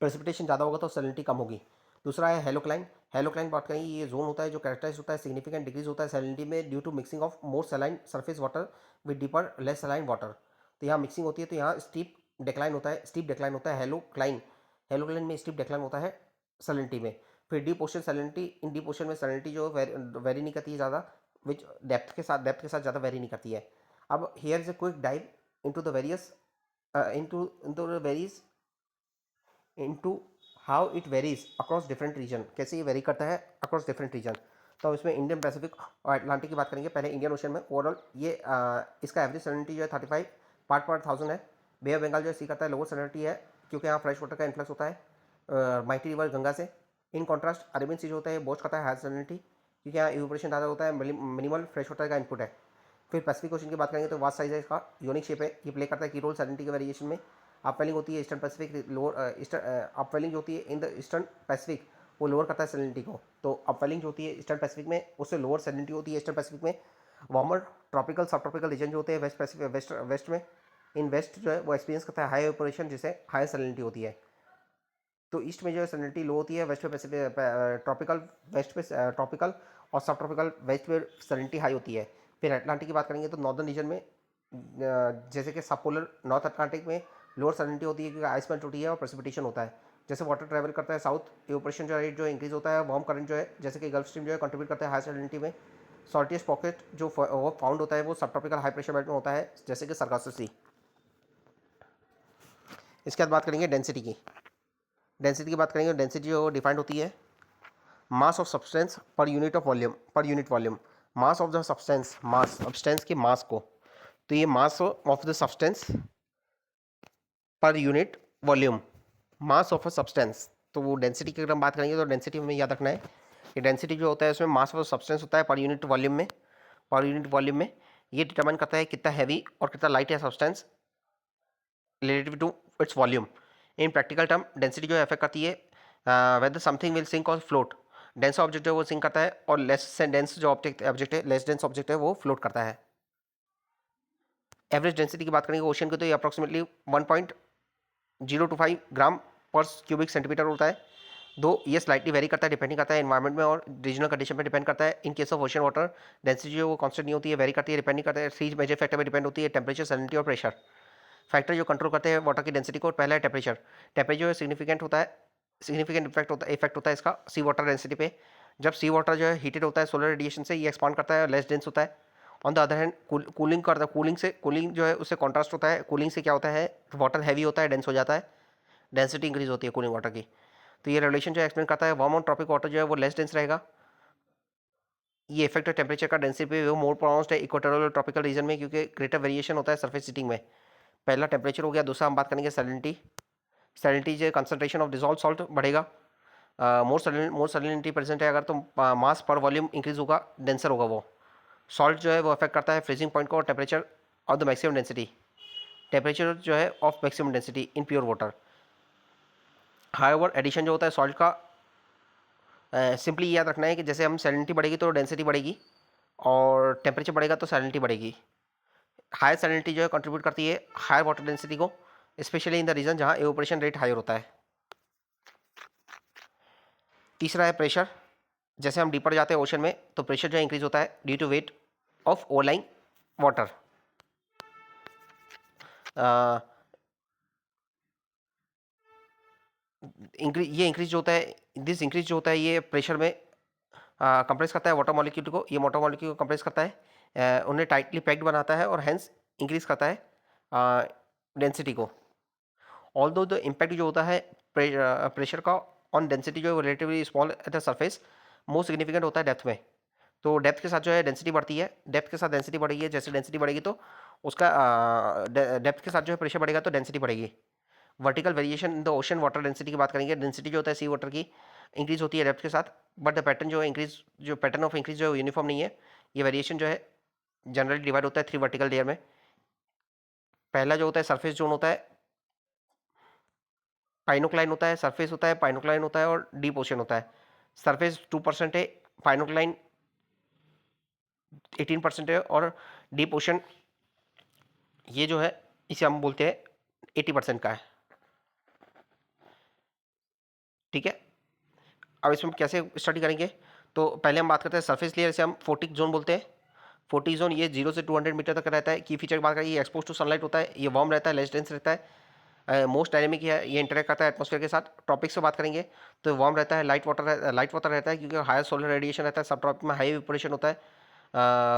प्रेसिपिटेशन ज़्यादा होगा तो सैलिनिटी कम होगी। दूसरा है हेलोक्लाइन। हेलोक्लाइन बात करेंगे ये जोन होता है जो कैरेक्टराइज होता है सिग्निफिकेंट डिक्रीज होता है सैलिनिटी में due to mixing of more saline surface water with deeper less saline water. तो यहाँ मिक्सिंग होती है तो यहाँ स्टीप डिक्लाइन होता है हेलोक्लाइन। हेलोक्लाइन में स्टीप डिक्लाइन होता है सैलिनिटी में। फिर डीप ओशन सैलिनिटी, इन डीप ओशन में सैलिनिटी जो वेरी नहीं करती है ज़्यादा, विच डेप्थ के साथ ज़्यादा वेरी नहीं करती है। अब here is a quick dive into the various into the varies into how it varies across different region, कैसे ये वेरी करता है अक्रॉस डिफरेंट रीजन। तो इसमें इंडियन पैसिफिक और अटलांटिक की बात करेंगे। पहले इंडियन ओशन में ओवरऑल ये इसका एवरेज सैलिनिटी जो है 35 पार्ट पर थाउजेंड है। बे ऑफ बंगाल जो है सी करता है लोअर सैलिनिटी है क्योंकि यहाँ फ्रेश वाटर का इन्फ्लक्स होता है माइटी रिवर गंगा से। इन कॉन्ट्रास्ट अरेबियन सी जो होता है बोस्ट करता है हायर सैलिनिटी क्योंकि यहाँ इवेपोरेशन ज़्यादा होता है, मिनिमल फ्रेश वाटर का इनपुट है। फिर पैसिफिक ओशन की बात करेंगे तो वास्ट साइज है इसका, यूनिक शेप है, ये प्ले करता है की रोल सैलिनिटी के वेरिएशन में। अपवेलिंग होती है eastern Pacific, lower eastern upwelling जो होती है इन द ईस्टर्न पैसिफिक वो लोअर करता है सैलिनिटी को। तो अपवेलिंग जो होती है ईस्टर्न पैसिफिक में उससे लोअर सैलिनिटी होती है ईस्टर्न पैसिफिक में। वार्मर ट्रॉपिकल सब ट्रॉपिकल रीजन जो होते हैं वेस्ट पैसिफिक वेस्ट में, इन वेस्ट जो है वो एक्सपीरियंस करता है हाई इवेपोरेशन जिससे हाई सैलिनिटी होती है। तो ईस्ट में जो है सैलिनिटी लो होती है, वेस्ट में पैसिफिक ट्रॉपिकल वेस्ट पे ट्रॉपिकल और सब ट्रॉपिकल वेस्ट में सैलिनिटी हाई होती है। फिर अटलांटिक की बात करेंगे तो नॉर्दर्न रीजन में जैसे कि सब पोलर नॉर्थ अटलांटिक में लोअर सैलिनिटी होती है क्योंकि आइस मेल्ट होती है और प्रेसिपिटेशन होता है। जैसे वाटर ट्रैवल करता है साउथ, इवेपोरेशन जो रेट जो इंक्रीज होता है, वार्म करंट जो है जैसे कि गल्फ स्ट्रीम जो है कंट्रीब्यूट करता है हाई सैलिनिटी में। सॉल्टियस पॉकेट जो वो फाउंड होता है वो सब ट्रॉपिकल हाई प्रेशर बेल्ट में होता है जैसे कि सरगासो सी। इसके बाद बात करेंगे डेंसिटी की। डेंसिटी की बात करेंगे तो डेंसिटी जो डिफाइंड होती है mass of substance per unit of volume, per unit volume, mass of the substance, mass substance के मास को। तो ये mass of the substance per unit volume, mass of a substance. तो वो डेंसिटी की अगर हम बात करेंगे तो डेंसिटी हमें याद रखना है कि डेंसिटी जो होता है उसमें मास ऑफ सब्सटेंस होता है पर यूनिट वॉल्यूम में, पर यूनिट वॉल्यूम में। ये डिटरमाइन करता है कितना हैवी और कितना लाइट है substance relative to its volume. In practical term density जो है अफेक्ट करती है वेदर समथिंग विल सिंक और फ्लोट। डेंस ऑब्जेक्ट है वो सिंक करता है और लेस डेंस जो ऑब्जेक्ट है, लेस डेंस ऑब्जेक्ट है वो फ्लोट करता है। एवरेज डेंसिटी की बात करेंगे ओशन की तो ये अप्रॉक्सीमेटली 1.025 ग्राम पर क्यूबिक सेंटीमीटर होता है। दो ये स्लाइटली वेरी करता है, डिपेंडिंग करता है एनवायरमेंट में और रीजनल कंडीशन पे डिपेंड करता है। In case of ocean water density जो वो कांस्टेंट नहीं होती है, वेरी करती है, डिपेंडिंग करता है। थ्री मेजर फैक्टर में डिपेंड होती है, टेम्परेचर, सैलिनिटी और प्रेशर। फैक्टर जो कंट्रोल करते हैं वाटर की डेंसिटी को, पहला है टेम्परेचर। टेम्परेचर जो सिग्निफिकेंट होता है, सिग्निफिकेंट इफेक्ट होता है इसका सी वाटर डेंसिटी पे। जब सी वाटर जो है हीटेड होता है सोलर रेडिएशन से, ये एक्सपांड करता है, लेस डेंस होता है। On the other hand cooling करता है, कूलिंग जो है उससे कॉन्ट्रास्ट होता है। कूलिंग से क्या होता है, वाटर हैवी होता है, डेंस हो जाता है, डेंसिटी इंक्रीज होती है कूलिंग वाटर की। तो ये रिलेशन जो एक्सप्लेन करता है वार्म और ट्रॉपिक वाटर जो है वो लेस डेंस रहेगा। ये इफेक्ट टेम्परेचर का डेंसिटी पे वो मोर प्रोनाउंस्ड है इक्वेटोरियल और ट्रॉपिकल रीजन में क्योंकि ग्रेटर वेरिएशन होता है सरफेस हीटिंग में। पहला टेम्परेचर हो गया, दूसरा हम बात करेंगे सैलिनिटी। सैलिनिटी जो कंसंट्रेशन ऑफ डिजॉल्व सॉल्ट बढ़ेगा। मोर सैलिनिटी प्रेजेंट है अगर तो मास पर वॉल्यूम इंक्रीज होगा, डेंसर होगा वो। सॉल्ट जो है वो अफेक्ट करता है फ्रीजिंग पॉइंट को और temperature of the maximum density, temperature जो है of maximum density in pure water. However addition जो होता है सॉल्ट का, सिंपली याद रखना है कि जैसे हम सैलिनिटी बढ़ेगी तो डेंसिटी बढ़ेगी और टेम्परेचर बढ़ेगा तो सैलिनिटी बढ़ेगी। हायर सैलिनिटी जो है कंट्रीब्यूट करती है हायर वाटर डेंसिटी को, स्पेशली इन द रीजन जहाँ एवोपरेशन रेट हायर होता है। तीसरा है प्रेशर। जैसे हम डीपर जाते हैं ओशन में तो प्रेशर जो है इंक्रीज होता है due to weight of overlying water. ये इंक्रीज जो होता है, दिस इंक्रीज जो होता है ये प्रेशर में कंप्रेस करता है वाटर मॉलिक्यूल को, ये वाटर मॉलिक्यूल को कंप्रेस करता है, उन्हें टाइटली पैक्ड बनाता है और हैंस इंक्रीज करता है डेंसिटी को। ऑल्दो द इम्पैक्ट जो होता है प्रेशर का ऑन डेंसिटी जो है relatively small at the surface, most significant होता है डेप्थ में। तो डेप्थ के साथ जो है डेंसिटी बढ़ती है, डेप्थ के साथ डेंसिटी बढ़ेगी है, जैसे डेंसिटी बढ़ेगी तो उसका डेप्थ के साथ जो है प्रेशर बढ़ेगा तो डेंसिटी बढ़ेगी। Vertical variation in the ocean water density की बात करेंगे, डेंसिटी जो होता है सी वाटर की इंक्रीज होती है डेप्थ के साथ, बट द पैटर्न जो है इंक्रीज, जो पैटर्न ऑफ इंक्रीज जो है यूनिफॉर्म नहीं है। ये वेरिएशन जो है जनरली डिवाइड होता है थ्री वर्टिकल लेयर में। पहला जो होता है सरफेस जोन होता है, पाइनोक्लाइन होता है, सरफेस होता है, पाइनोक्लाइन होता है और डीप ओशन होता है। सरफेस 2% है, पाइनोक्लाइन 18% है और डीप ओशन ये जो है इसे हम बोलते हैं 80% का है। ठीक है, अब इसमें कैसे स्टडी करेंगे तो पहले हम बात करते हैं सरफेस लेयर से हम फोटिक जोन बोलते हैं। फोटिक जोन ये 0 से 200 मीटर तक रहता है। की फीचर की बात करें, ये एक्सपोज टू सनलाइट होता है, ये वार्म रहता है, लेस डेंस रहता है, मोस्ट डायनेमिक है, ये इंटरेक्ट करता है एटमॉस्फेयर के साथ। टॉपिक से बात करेंगे तो वार्म रहता है, लाइट वाटर रहता है क्योंकि हायर सोलर रेडिएशन रहता है, सब टॉपिक में हाई इवेपोरेशन होता है,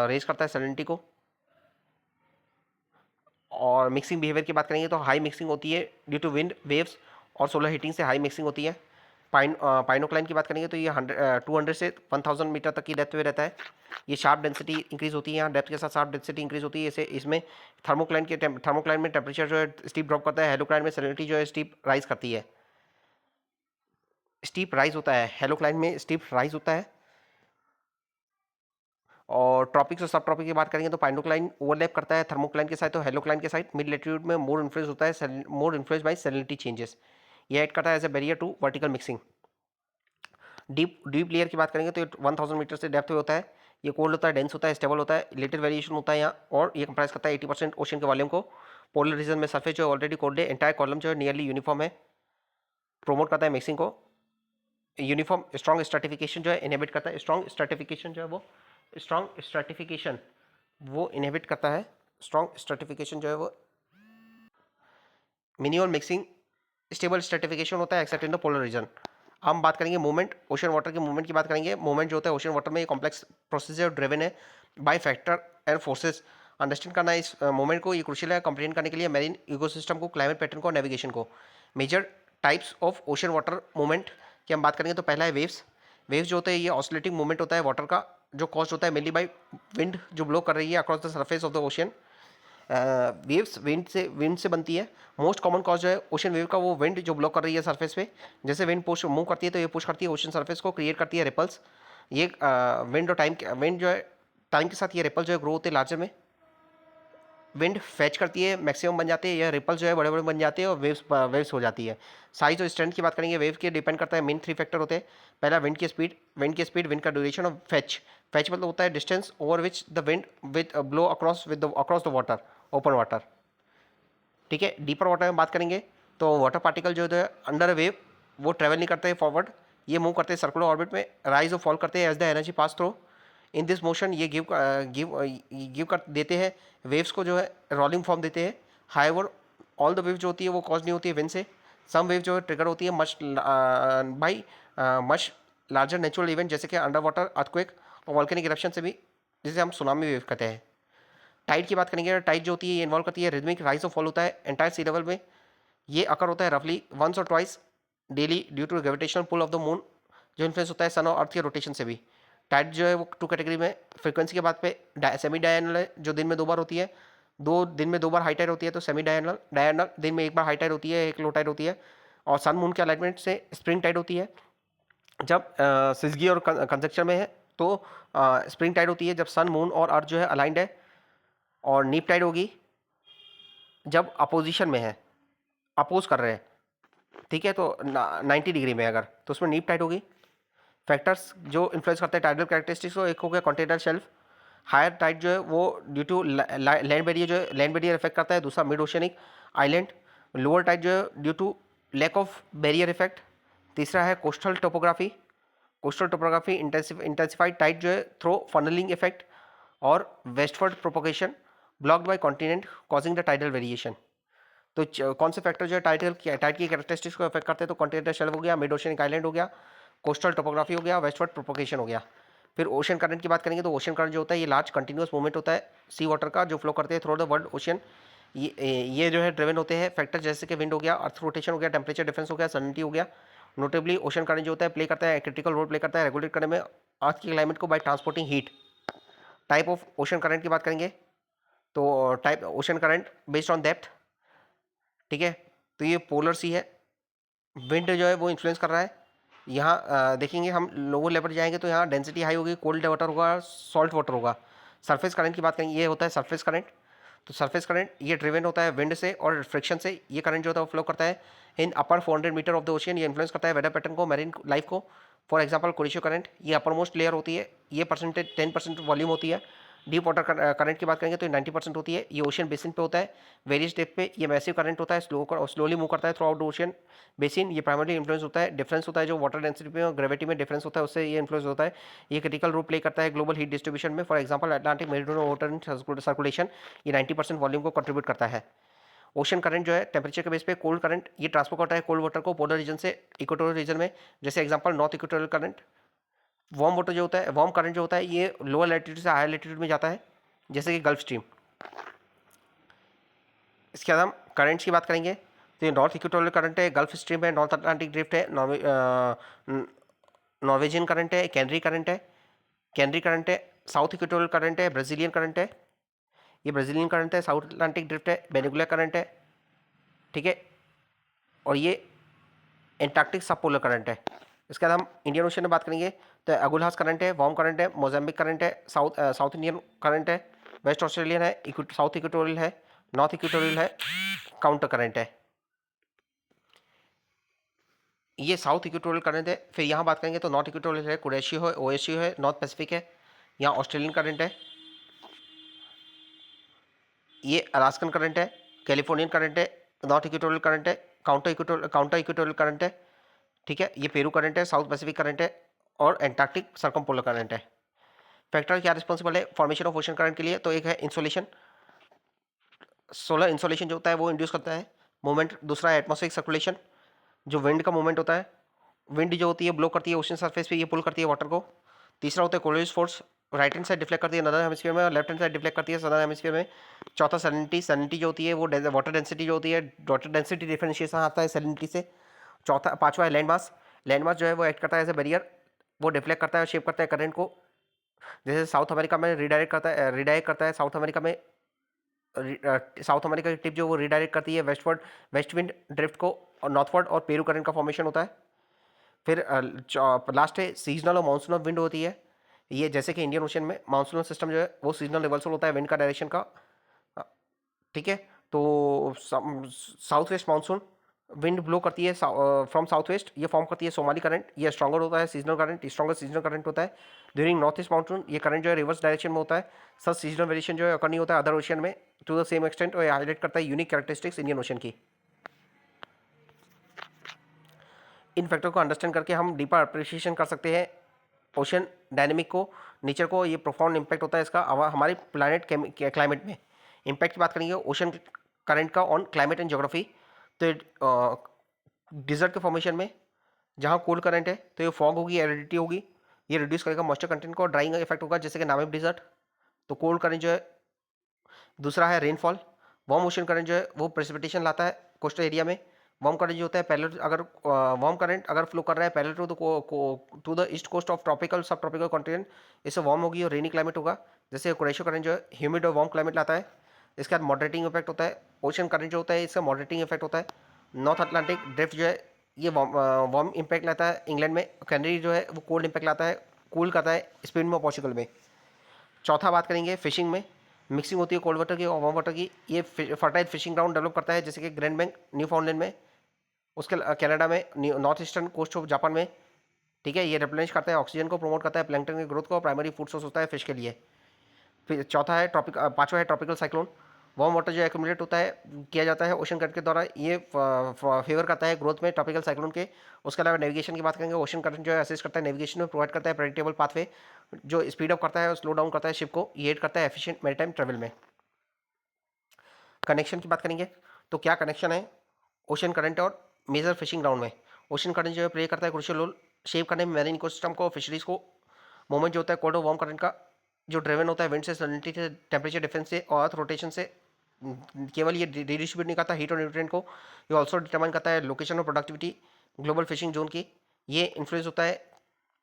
रेज करता है सैलिनिटी को। और मिक्सिंग बिहेवियर की बात करेंगे तो हाई मिक्सिंग होती है ड्यू टू विंड वेव्स और सोलर हीटिंग से हाई मिक्सिंग होती है। पाइनोक्लाइन की बात करेंगे तो ये 200 से 1000 मीटर तक की डेप्थ में रहता है। ये शार्प डेंसिटी इंक्रीज होती है, यहाँ डेप्थ के साथ शार्प डेंसिटी इंक्रीज होती है। इसे इसमें थर्मोक्लाइन में टेम्परेचर जो है स्टीप ड्रॉप करता है, हेलोक्लाइन में सैलिनिटी जो है स्टीप राइज करती है, स्टीप राइज होता है, हेलोक्लाइन में स्टीप राइज होता है। और ट्रॉपिक्स और सब ट्रॉपिक की बात करेंगे तो पाइनोक्लाइन ओवरलैप करता है थर्मोक्लाइन के साथ, तो हेलोक्लाइन के साथ मिड लैटिट्यूड में मोर इन्फ्लुएंस होता है, more influence by salinity changes, ये ऐड करता है as a barrier to vertical mixing. Deep layer की बात करेंगे तो 1000 मीटर से डेप्थ में होता है, ये कोल्ड होता है, डेंस होता है, स्टेबल होता है, लिटिल वेरिएशन होता है यहाँ, और ये कंप्राइज करता है 80% ओशन के वॉल्यूम को। पोलर रीजन में सरफेस जो है ऑलरेडी कोल्ड है, एंटायर कॉलम जो है नियरली यूनिफॉर्म है, प्रोमोट करता है मिक्सिंग को। यूनिफॉर्म स्ट्रॉन्ग स्ट्रैटिफिकेशन जो है इनहिबिट करता है, स्ट्रॉन्ग स्ट्रैटिफिकेशन जो है वो इनहिबिट करता है, स्ट्रॉन्ग स्ट्रैटिफिकेशन जो है वो मिनिमल मिक्सिंग स्टेबल स्ट्रैटिफिकेशन होता है accept in the polar region. हम बात करेंगे मूवमेंट, ओशन वाटर के मूवमेंट की बात करेंगे। मूवमेंट जो होता है ओशन वाटर में ये कॉम्प्लेक्स प्रोसेस है, ड्रिवन है by factor and forces. Understand करना इस मूवमेंट को, ये क्रूशियल है कंप्लेन करने के लिए मैरीन इकोसिस्टम को, क्लाइमेट पैटर्न को और नेविगेशन को। Major types of ocean water movement की हम बात करेंगे तो पहला है वेव्स। वेव्स जो होते हैं ये ऑसिलेटिंग मूवमेंट होता है वाटर का, जो कॉज होता है मेनली बाय विंड जो ब्लो कर रही है across the surface of the ocean. Waves wind से बनती है। मोस्ट कॉमन कॉज जो है ओशन वेव का वो विंड जो ब्लॉक कर रही है सरफेस पे, जैसे विंड पुश मूव करती है तो ये पुश करती है ओशन सरफेस को, क्रिएट करती है रिपल्स। ये विंड जो है टाइम के साथ ये रिपल जो है ग्रो होते हैं लार्जर में। विंड फैच करती है, मैक्सिमम बन जाते हैं, या रिपल जो है बड़े बड़े बन जाते हैं और वेव्स हो जाती है। साइज और स्ट्रेंथ की बात करेंगे, वेव के डिपेंड करता है, मेन 3 फैक्टर होते हैं। पहला विंड की स्पीड, विंड का ड्यूरेशन और फैच। फैच मतलब होता है distance over which the wind with blow across the water, open water. ठीक है, डीपर वाटर में बात करेंगे तो वाटर पार्टिकल जो है अंडर वेव वो ट्रेवल नहीं करते हैं फॉरवर्ड, ये मूव करते हैं सर्कुलर ऑर्बिट में, राइज और फॉल करते हैं as the energy pass through. In this motion ये गिव कर देते हैं वेव्स को, जो है रोलिंग फॉर्म देते हैं। हाईवर ऑल द वेव जो होती है वो कॉज नहीं होती है विंड से। सम वेव जो है ट्रिगर होती है मच लार्जर नेचुरल इवेंट, जैसे कि अंडर वाटर अर्थक्वेक और वॉल्केनिक इरप्शन से भी, जिसे हम सुनामी वेव कहते हैं। टाइड की बात करेंगे, टाइड जो होती है ये इन्वॉल्व करती है रिदमिक राइज और फॉल होता है एंटायर सी लेवल में। ये अकर होता है रफली वंस और twice daily due to gravitational pull of the moon, जो इन्फ्लुएंस होता है सन और अर्थ के रोटेशन से भी। टाइड जो है वो 2 कैटेगरी में, फ्रीक्वेंसी के बाद पे सेमी डायनल है जो दिन में 2 बार होती है, दिन में 2 बार हाई टाइड होती है, तो सेमी डायनल दिन में 1 बार हाई टाइड होती है, 1 लो टाइड होती है। और सन मून के अलाइनमेंट से स्प्रिंग टाइड होती है जब सिजगी और कंजक्शन में है, तो स्प्रिंग टाइड होती है जब सन मून और अर्थ जो है अलाइंड है। और नीप टाइड होगी जब अपोजिशन में है, अपोज कर रहे हैं, ठीक है, तो 90 डिग्री में अगर, तो उसमें नीप टाइड होगी। फैक्टर्स जो इन्फ्लुएंस करते हैं टाइडल कैरेक्टरिस्टिक्स को, एक हो गया कॉन्टिनेंटल शेल्फ, हायर टाइड जो है वो ड्यू टू लैंड बैरियर, जो है लैंड बैरियर इफेक्ट करता है। दूसरा mid oceanic island. Lower tide जो है due to lack of barrier effect. तीसरा है कोस्टल टोपोग्राफी इंटेंसिफाइड टाइड जो है थ्रो फनलिंग इफेक्ट और westward propagation blocked by continent causing the tidal variation. तो कौन से फैक्टर जो है टाइड की कैरेक्टरिस्टिक्स को इफेक्ट करते हैं, तो कॉन्टिनेंटल शेल्फ हो गया, मिड ओशनिक आइलैंड हो गया, कोस्टल टोपोग्राफी हो गया, वेस्टवर्ड प्रोपोगेशन हो गया। फिर ओशन करंट की बात करेंगे तो ओशन करंट जो होता है ये लार्ज कंटिन्यूस मूवमेंट होता है सी वाटर का, जो फ्लो करते हैं थ्रू द वर्ल्ड ओशन। ये जो है ड्रिवन होते हैं फैक्टर जैसे कि विंड हो गया, अर्थ रोटेशन हो गया, टेम्परेचर डिफरेंस हो गया, सैलिनिटी हो गया। नोटेबली ओशन करंट जो होता है प्ले करता है क्रिटिकल रोल प्ले करता है रेगुलेट करने में अर्थ की क्लाइमेट को by transporting heat. Type of ocean current की बात करेंगे तो type ocean current based on depth, ठीक है, तो ये पोलर सी है, विंड जो है वो इन्फ्लुएंस कर रहा है। यहाँ देखेंगे हम लोअर लेवल जाएंगे तो यहाँ डेंसिटी हाई होगी, कोल्ड वाटर होगा, सॉल्ट वाटर होगा। सरफेस करंट की बात करेंगे, ये होता है सरफेस करंट। तो सरफेस करंट ये ड्रिवन होता है विंड से और फ्रिक्शन से, ये करंट जो होता है वो फ्लो करता है इन अपर 400 मीटर ऑफ द ओशियन। ये इन्फ्लुएंस करता है वेदर पैटर्न को, मैरीन लाइफ को। फॉर एग्जांपल कुरिशो करंट, ये अपर मोस्ट लेयर होती है, ये परसेंटेज 10% वॉल्यूम होती है। डीप वाटर करंट की बात करेंगे तो 90% होती है, ये ओशन बेसिन पे होता है वेरियस डेप्थ पे। ये मैसिव करंट होता है, स्लोली मूव करता है throughout the ocean basin. ये प्राइमरली इन्फ्लुएंस होता है, डिफरेंस होता है जो वाटर डेंसिटी में और ग्रेविटी में डिफरेंस होता है, उससे ये इन्फ्लुएंस होता है। ये क्रिटिकल रोल प्ले करता है ग्लोबल हीट डिस्ट्रीब्यूशन में। For example Atlantic meridional water circulation, ये 90% वॉल्यूम को कंट्रीब्यूट करता है। ओशन करंट जो है टेम्परेचर के बेस पे, कोल्ड करंट ये ट्रांसफर करता है कोल्ड वाटर को पोलर रीजन से इक्वेटोरियल रीजन में, जैसे example north equatorial current. Warm water जो होता है, वार्म करंट जो होता है ये लोअर लैटिट्यूड से हायर लैटिट्यूड में जाता है, जैसे कि गल्फ स्ट्रीम। इसके बाद हम करंट्स की बात करेंगे तो ये नॉर्थ इक्वेटोरियल करंट है, गल्फ स्ट्रीम है, नॉर्थ अटलांटिक ड्रिफ्ट है, नॉर्वेजियन करंट है, कैनरी करंट है, साउथ इक्वेटोरियल करंट है, ब्राज़ीलियन करंट है, ये ब्राज़ीलियन करंट है, साउथ अटलांटिक ड्रिफ्ट है, बेनिकुलर करंट है, ठीक है, और ये एंटार्क्टिक सब पोलर करंट है। इसके बाद हम इंडियन ओशन में बात करेंगे तो अगुलहास करंट है, वार्म करंट है, मोजाम्बिक करंट है, साउथ इंडियन करंट है, वेस्ट ऑस्ट्रेलियन है, साउथ इक्वेटोरियल है, नॉर्थ इक्वेटोरियल है, काउंटर करंट है। ये साउथ इक्वेटोरियल करंट है। फिर यहाँ बात करेंगे तो नॉर्थ इक्वेटोरियल है, कुरेशियो है, ओएशियो है, नॉर्थ पैसिफिक है, यहाँ ऑस्ट्रेलियन करंट है, ये अलास्कन करंट है, कैलिफोर्नियन करंट है, नॉर्थ इक्वेटोरियल करंट है, काउंटर इक्वेटोरियल करंट है, ठीक है, ये पेरू करंट है, साउथ पैसिफिक करंट है और एंटार्क्टिक सर्कमपोलर करंट है। फैक्टर क्या रिस्पॉन्सिबल है फॉर्मेशन ऑफ ओशन करंट के लिए? तो एक है इंसोलेशन, सोलर इंसोलेशन जो होता है वो इंड्यूस करता है मूवमेंट। दूसरा है एटमॉस्फेरिक सर्कुलेशन, जो विंड का मूवमेंट होता है, विंड जो होती है ब्लो करती है ओशन सरफेस पे, ये पुल करती है वाटर को। तीसरा होता है colloid force, right hand side deflect करती है नॉर्दर्न हेमिस्फीयर में और लेफ्ट हैंड साइड डिफ्लेक्ट करती है सदर्न हेमिस्फीयर में। चौथा सैलिनिटी, सैलिनिटी जो होती है वो वाटर डेंसिटी जो होती है, वाटर डेंसिटी डिफरेंशिएशन आता है सैलिनिटी से। चौथा पांचवा है लैंड मास, लैंड मास जो है वो एक्ट करता है एज ए बैरियर, वो डिफ्लेक्ट करता है और शेप करता है करंट को। जैसे साउथ अमेरिका में रिडायरेक्ट करता है साउथ अमेरिका में, साउथ अमेरिका की टिप जो वो रिडायरेक्ट करती है वेस्टवर्ड, वेस्ट विंड ड्रिफ्ट को, और नॉर्थवर्ड और पेरू करंट का फॉर्मेशन होता है। फिर लास्ट है सीजनल और मानसूनल विंड होती है। ये जैसे कि इंडियन ओशन में मानसूनल सिस्टम जो है वो सीजनल रिवर्सल होता है विंड का डायरेक्शन का, ठीक है। तो south west monsoon wind blow करती है फ्रॉम साउथ वेस्ट, ये फॉर्म करती है सोमाली करंट, ये स्ट्रॉन्गर होता है seasonal current, stronger seasonal current होता है। ड्यूरिंग नॉर्थ ईस्ट मानसून ये करंट जो है रिवर्स डायरेक्शन में होता है। सच सीजनल वेरिएशन जो है अकर नहीं होता है अदर ओशन में टू द सेम एक्सटेंट, और हाईलाइट करता है यूनिक कैरेक्टरिस्टिक्स इंडियन ओशन की। इन फैक्टर को अंडरस्टैंड करके हम डीपर अप्रिशिएशन कर सकते हैं ओशन डायनेमिक को, नेचर को। ये प्रोफाउंड इम्पैक्ट होता है इसका हमारे प्लानट क्लाइमेट में। इम्पैक्ट की बात करेंगे ओशन करंट का ऑन क्लाइमेट एंड ज्योग्राफी। तो डिजर्ट के फॉर्मेशन में जहाँ कोल्ड करंट है तो ये फॉग होगी, एरिडिटी होगी, ये रिड्यूस करेगा मॉइस्चर कंटेंट को, ड्राइंग इफेक्ट होगा जैसे कि नामिब डिजर्ट। तो कोल्ड करंट जो है, दूसरा है रेनफॉल, वार्म ओशन करंट जो है वो प्रेसिपिटेशन लाता है कोस्टल एरिया में। वार्म करंट जो होता है पैरेलल, अगर वार्म करंट अगर फ्लो कर रहा है parallel to the east coast of tropical subtropical continent, इससे वार्म होगी और रेनी क्लाइमेट होगा। जैसे क्रोएशिया करंट जो है ह्यूमिड और वार्म क्लाइमेट लाता है। इसके बाद मॉडरेटिंग इफेक्ट होता है ओशन करंट जो होता है, इसका मॉडरेटिंग इफेक्ट होता है। नॉर्थ अटलांटिक ड्रिफ्ट जो है ये वार्म इम्पैक्ट लाता है इंग्लैंड में। कैनरी जो है वो कोल्ड इम्पैक्ट लाता है, कूल करता है स्पेन में, पोर्चुगल में। चौथा बात करेंगे फिशिंग में, मिक्सिंग होती है कोल्ड वाटर की और वार्म वाटर की, ये फर्टाइल फिशिंग ग्राउंड डेवलप करता है जैसे कि ग्रैंड बैंक न्यू फाउंडलैंड में, उसके कनाडा में, north eastern coast of Japan में, ठीक है। ये रिप्लेनिश करता है ऑक्सीजन को, प्रमोट करता है प्लैंकटन की ग्रोथ को, प्राइमरी फूड सोर्स होता है फिश के लिए। फिर चौथा है पांचवा है ट्रॉपिकल साइक्लोन, वार्म वाटर जो एक्यूमुलेट होता है किया जाता है ओशन करंट के द्वारा, ये फेवर करता है ग्रोथ में ट्रॉपिकल साइक्लोन के। उसके अलावा नेविगेशन की बात करेंगे, ओशन करंट जो है असिस्ट करता है नेविगेशन में, प्रोवाइड करता है प्रेडिक्टेबल पाथवे जो स्पीड अप करता है और स्लो डाउन करता है शिप को, ये एड करता है एफिशिएंट मैरीटाइम ट्रेवल में। कनेक्शन की बात करेंगे तो क्या कनेक्शन है ओशन करंट और मेजर फिशिंग ग्राउंड में? ओशन करंट जो है प्ले करता है क्रूशियल रोल शेप करने में मैरीन इकोसिस्टम को, फिशरीज को। मूवमेंट जो होता है कोल्ड और वार्म करंट का जो ड्रिवन होता है विंड से, सैलिनिटी से, टेम्परेचर डिफरेंस से और अर्थ रोटेशन से। केवल ये डिस्ट्रीब्यूट नहीं करता हीट और न्यूट्रिएंट को, ये ऑल्सो डिटरमाइन करता है लोकेशन और प्रोडक्टिविटी ग्लोबल फिशिंग जोन की। ये इन्फ्लुएंस होता है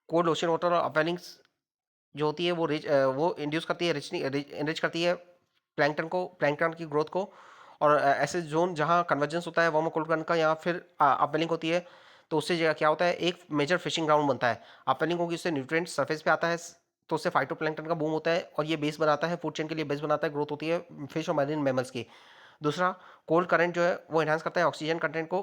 कोल्ड ओशन वाटर और अपवेलिंग्स जो होती है वो इंड्यूस करती है, इनरिच करती है प्लैंकटन को, प्लैंकटन की ग्रोथ को। और ऐसे जोन जहाँ कन्वर्जेंस होता है वार्म और कोल्ड करंट का या फिर अपवेलिंग होती है, तो उससे क्या होता है एक मेजर फिशिंग ग्राउंड बनता है। अपवेलिंग होगी उससे न्यूट्रिएंट सरफेस पे आता है, तो उससे फाइटोप्लैंक्टन का बूम होता है और ये बेस बनाता है फूड चेन के लिए, बेस बनाता है, ग्रोथ होती है फिश और मैरीन मैमल्स की। दूसरा कोल्ड करंट जो है वो एनहांस करता है ऑक्सीजन कंटेंट को,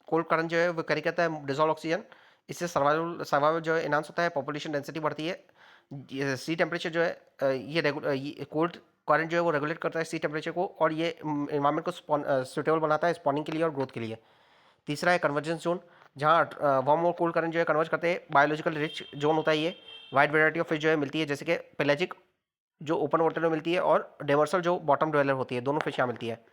कोल्ड करंट जो है वो कैरी करता है डिजॉल्व ऑक्सीजन, इससे सर्वाइवल जो है एनहांस होता है, पॉपुलेशन डेंसिटी बढ़ती है। सी टेम्परेचर जो है ये कोल्ड करंट जो है वो रेगुलेट करता है सी टेम्परेचर को और ये इन्वायरमेंट को सुटेबल बनाता है स्पॉनिंग के लिए और ग्रोथ के लिए। तीसरा है कन्वर्जेंस जोन, जहाँ वार्म और कोल्ड करंट जो है कन्वर्ज करते हैं, बायोलॉजिकल रिच जोन होता है ये। वाइड वेराइटी ऑफ फिश जो है मिलती है जैसे कि पेलेजिक जो ओपन वाटर में मिलती है और डेमर्सल जो बॉटम ड्वेलर होती है, दोनों फिश यहाँ मिलती है।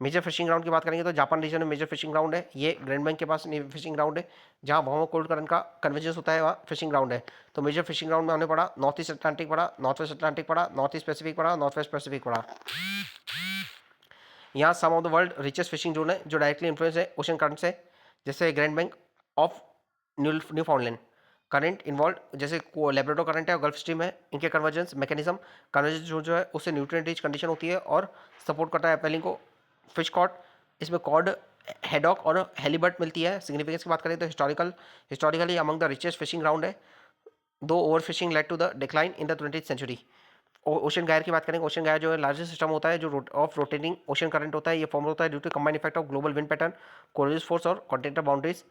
मेजर फिशिंग ग्राउंड की बात करेंगे तो जापान रीजन में मेजर फिशिंग ग्राउंड है, ये ग्रैंड बैंक के पास फिशिंग ग्राउंड है जहाँ वार्म और कोल्ड करंट का कन्वर्जेंस होता है, वहाँ फिशिंग ग्राउंड है। तो मेजर फिशिंग ग्राउंड में हमने पढ़ा नॉर्थ ईस्ट अटलांटिक पढ़ा, नॉर्थ वेस्ट अटलांटिक पढ़ा, नॉर्थ ईस्ट पैसिफिक पढ़ा, नॉर्थ वेस्ट पैसिफिक पढ़ा। यहाँ some of the world richest fishing zone है जो डायरेक्टली इन्फ्लुएंस है ओशन करंट से, जैसे grand bank of Newfoundland. Current involve जैसे लेब्राडोर करंट है और गल्फ स्ट्रीम है, इनके कन्वर्जेंस मैकेनिज्म, कन्वर्जेंस जो है उससे न्यूट्रिएंट रिच कंडीशन होती है और सपोर्ट करता है अपवेलिंग को। फिश कॉट, इसमें कॉड हेडॉक और हेलीबर्ट मिलती है। सिग्निफिकेंस की बात करें तो historically among the richest fishing ground है, though over fishing led to the decline in the 20th century. Ocean gyre की बात करेंगे, ओशन गायर जो है लार्जेस्ट सिस्टम होता है जो ऑफ रोटेटिंग ओशन करंट होता है, ये फॉर्म होता है due to combined effect of global wind pattern, Coriolis force और कॉन्टिनेंटल बाउंड्रीज।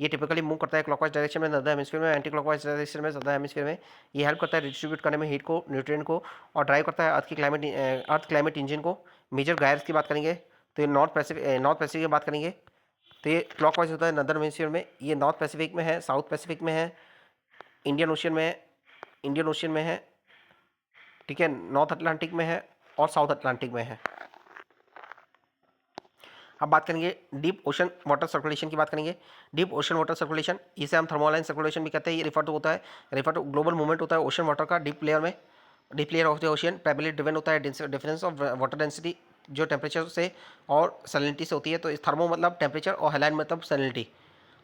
ये टिपिकली मूव करता है क्लॉकवाइज डायरेक्शन में नदर हेमिस्फीयर में, एंटी क्लॉकवाइज डायरेक्शन में सदर हेमिस्फीयर में। ये हेल्प करता है डिस्ट्रीब्यूट करने में हीट को, न्यूट्रिएंट को, और ड्राइव करता है अर्थ क्लाइमेट इंजन को। मेजर गायर्स की बात करेंगे तो ये नॉर्थ पैसिफिक की बात करेंगे तो ये क्लॉकवाइज होता है नदर हेमिस्फीयर में, ये नॉर्थ पैसिफिक में है, साउथ पैसिफिक में है, इंडियन ओशियन में है, ठीक है, नॉर्थ अटलांटिक में है और साउथ अटलांटिक में है। अब बात करेंगे डीप ओशन वाटर सर्कुलेशन की बात करेंगे। डीप ओशन वाटर सर्कुलेशन, इसे हम थर्मोलाइन सर्कुलेशन भी कहते हैं। ये रिफर टू ग्लोबल मूवमेंट होता है ओशन वाटर का deep layer of the ocean, primary driven होता है डिफरेंस ऑफ वाटर डेंसिटी जो टेम्परेचर से और सैलिनिटी से होती है। तो इस थर्मो मतलब टेम्परेचर और हेलाइन मतलब salinity.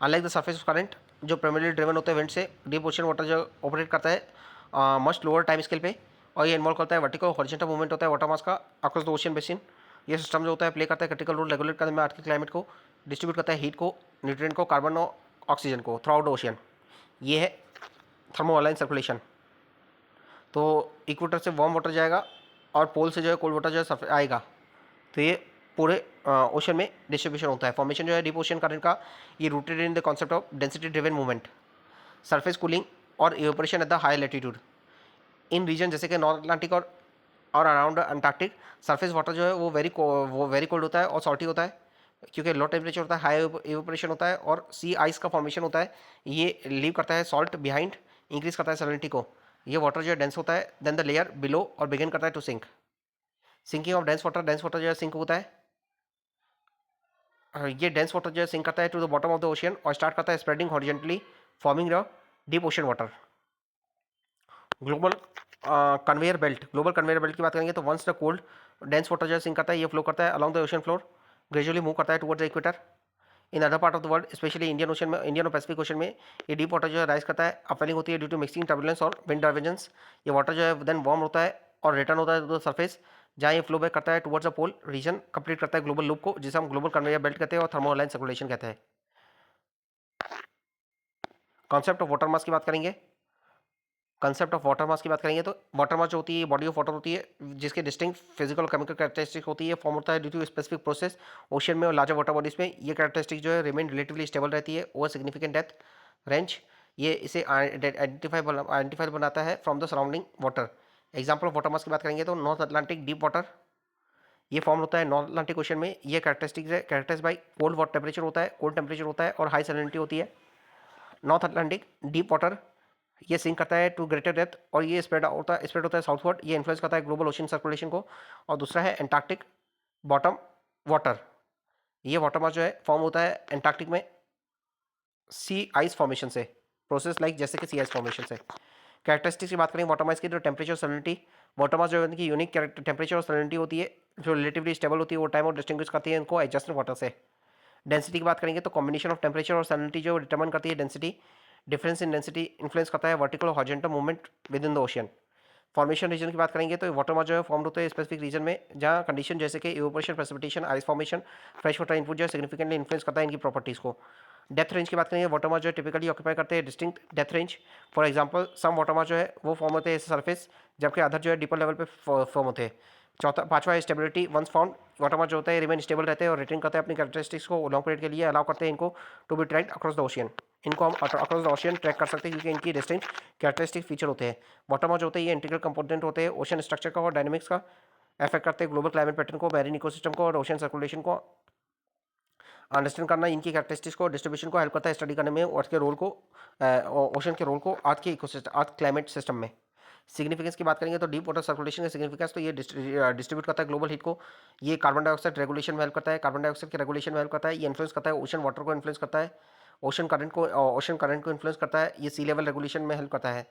Unlike the surface of current जो प्राइमरी ड्रिवन होते हैं विंड से, डीप ओशन वाटर जो ऑपरेट करता है मस्ट लोअर टाइम स्केल पे, और ये इन्वॉल्व करता है वर्टिकल हॉरिजॉन्टल मूवमेंट होता है वाटर मास का अक्रॉस द ओशियन बेसिन। ये सिस्टम जो होता है प्ले करता है क्रिटिकल रोल रेगुलेट करने में अर्थ के क्लाइमेट को, डिस्ट्रीब्यूट करता है हीट को, न्यूट्रिएंट को, कार्बन और ऑक्सीजन को थ्रू आउट द ओशियन। ये है थर्मोलाइन सर्कुलेशन। तो इक्वेटर से वार्म वाटर जाएगा और पोल से जो है कोल्ड वाटर जो है आएगा, तो ये पूरे ओशन में डिस्ट्रीब्यूशन होता है। फॉर्मेशन जो है डीप ओशन करंट का, ये rooted in the concept of density driven movement, surface cooling और evaporation at the high latitude. In region जैसे कि नॉर्थ अटलांटिक और अराउंड अंटार्कटिक, सरफेस वाटर जो है वो वेरी कोल्ड होता है और सॉल्टी होता है, क्योंकि लो टेम्परेचर होता है, हाई इवेपोरेशन होता है और सी आइस का फॉर्मेशन होता है। ये लीव करता है सॉल्ट बिहाइंड, इंक्रीज करता है सैलिनिटी को। ये वाटर जो है डेंस होता है देन द लेयर बिलो और बिगिन करता है to sink. Sinking of dense water जो है सिंक होता है, ये डेंस वाटर जो है सिंक करता है to the bottom of the ocean और स्टार्ट करता है spreading horizontally forming the deep ocean water. Global conveyor belt की बात करेंगे तो once the cold dense water जो है सिंक करता है, ये फ्लो करता है along the ocean floor, gradually move करता है towards the equator. In other part of the world especially Indian ocean में, इंडियन और पैसिफिक ओशन में ये डीप वाटर जो है राइज करता है, अपवेलिंग होती है ड्यू टू मिक्सिंग टर्बुलेंस और विंड डाइवर्जेंस। ये वाटर जो है देन वार्म होता है और रिटर्न होता है टू द सरफेस, जहाँ ये फ्लो बैक करता है towards the pole region, complete करता है ग्लोबल लूप को, जिसे हम ग्लोबल कन्वेयर बेल्ट कहते हैं और थर्मोलाइन सर्कुलेशन कहते हैं। कॉन्सेप्ट ऑफ वाटर मास की बात करेंगे, तो वाटर मास जो होती है बॉडी ऑफ वाटर होती है जिसके डिस्टिंक्ट फिजिकल और केमिकल कैरेक्टरिस्टिक होती है, फॉर्म होता है due to specific process ocean में और लार्जर वाटर बॉडीज में। ये कैरेक्टरिस्टिक जो है रिमेन रिलेटिवली स्टेबल रहती है ओवर सिग्निफिकेंट डेप्थ रेंज। ये इसे आइडेंटिफाई बनाता है from the surrounding water. Example of water mass की बात करेंगे तो नॉर्थ अटलांटिक डीप वाटर, ये फॉर्म होता है नॉर्थ अटलांटिक ओशन में। ये characterize by cold water temperature होता है, कोल्ड टेम्परेचर होता है और हाई सैलिनिटी होती है। नॉर्थ अटलांटिक डीप वाटर ये सिंक करता है टू ग्रेटर डेप्थ और ये स्प्रेड होता है साउथवर्ड, ये इन्फ्लुएंस करता है ग्लोबल ओशन सर्कुलेशन को। और दूसरा है एंटार्क्टिक बॉटम वाटर, ये वाटर मास जो है फॉर्म होता है एंटार्क्टिक में सी आइस फॉर्मेशन से, प्रोसेस लाइक जैसे कि सी आइस फॉर्मेशन से। कैरेक्टरिस्टिक्स की बात करें वाटर मास की तो टेम्परेचर और सैलिनिटी, वाटर मास जो है उनकी यूनिक टेम्परेचर और सैलिनिटी होती है जो रिलेटिवली स्टेबल होती है, वो टाइम और डिस्टिंग्विश करती है इनको एडजस्टेड वाटर से। डेंसिटी की बात करेंगे तो कॉम्बिनेशन ऑफ टेम्परेचर और सैलिनिटी जो डिटरमाइन करती है density, difference in density influence करता है वर्टिकल और horizontal movement within the ocean. Formation region की बात करेंगे तो वाटर मास जो है फॉर्म होते हैं स्पेसिफिक रीजन में जहाँ कंडीशन जैसे कि evaporation, precipitation, ice formation, fresh water input जो है सिग्निफिकेंटली इन्फ्लुएंस करता है इनकी प्रॉपर्टीज़ को। डेप्थ रेंज की बात करेंगे वाटर मास जो है टिपिकली ऑक्यूपाई करते हैं distinct depth range. For example some water mass जो है वो फॉर्म होते हैं सरफेस, जबकि अदर जो है डीपर लेवल पे फॉर्म होते हैं। पांचवा है stability, once found water mass जो होता है रिमेन स्टेबल रहते हैं और रिटेन करते हैं अपनी कैरेक्टरिस्टिक्स को लॉन्ग पीरियड के लिए, अलाउ करते हैं इनको to be tracked across the ocean. इनको हम अक्रॉस द ओशियन ट्रैक कर सकते हैं क्योंकि इनकी डिस्टिंक्ट कैरेक्टरिस्टिक फीचर होते हैं। वाटर मास जो होते हैं ये इंटीग्रल कंपोनेंट होते हैं ओशन स्ट्रक्चर का और डायनेमिक्स का, अफेक्ट करते हैं ग्लोबल क्लाइमेट पैटर्न को, मैरीन इकोसिस्टम को और ओशन सर्कुलेशन को। अंडरस्टैंड करना इनकी कैरेक्टरिस्टिक्स को, डिस्ट्रीब्यूशन को हेल्प करता है स्टडी करने में अर्थ के रोल को, ओशन के रोल को अर्थ के इकोसिस्टम, अर्थ क्लाइमेट सिस्टम में। सिग्निफिकेंस की बात करेंगे तो डीप वाटर सर्कुलेशन का सिग्निफिकेंस तो ये डिस्ट्रीब्यूट करता है ग्लोबल हीट को, ये कार्बन डाइऑक्साइड रेगुलेशन में हेल्प करता है, कार्बन डाइऑक्साइड के रेगुलेशन में हेल्प करता है, ये इन्फ्लुएंस करता है ओशन वाटर को, इन्फ्लुएंस करता है ओशन करंट को इन्फ्लुएंस करता है, ये सी लेवल रेगुलेशन में हेल्प करता है।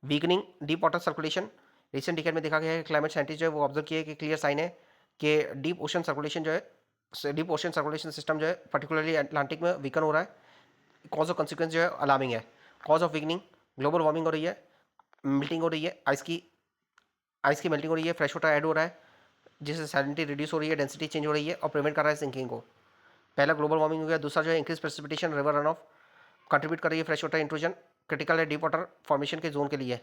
Weakening deep water circulation, recent decade में देखा गया है, क्लाइमेट साइंटिस्ट जो है वो ऑब्जर्व किए कि क्लियर साइन है कि डीप ओशन सर्कुलेशन जो है, डीप ओशन सर्कुलेशन सिस्टम जो है पर्टिकुलरली अटलांटिक में वीकन हो रहा है। कॉज ऑफ कंसिक्वेंस जो है अलार्मिंग है। Cause of weakening, global warming हो रही है, मेल्टिंग हो रही है, आइस की मेल्टिंग हो रही है, फ्रेश वाटर ऐड हो रहा है, जिससे सैलिनिटी रिड्यूस हो रही है, डेंसिटी चेंज हो रही है और प्रिवेंट कर रहा है सिंकिंग को। पहला ग्लोबल वार्मिंग हो गया। दूसरा जो है increase precipitation, river run of, contribute कर रही है फ्रेश वाटर इंट्रूजन, क्रिटिकल है डीप वाटर फॉर्मेशन के जोन के लिए।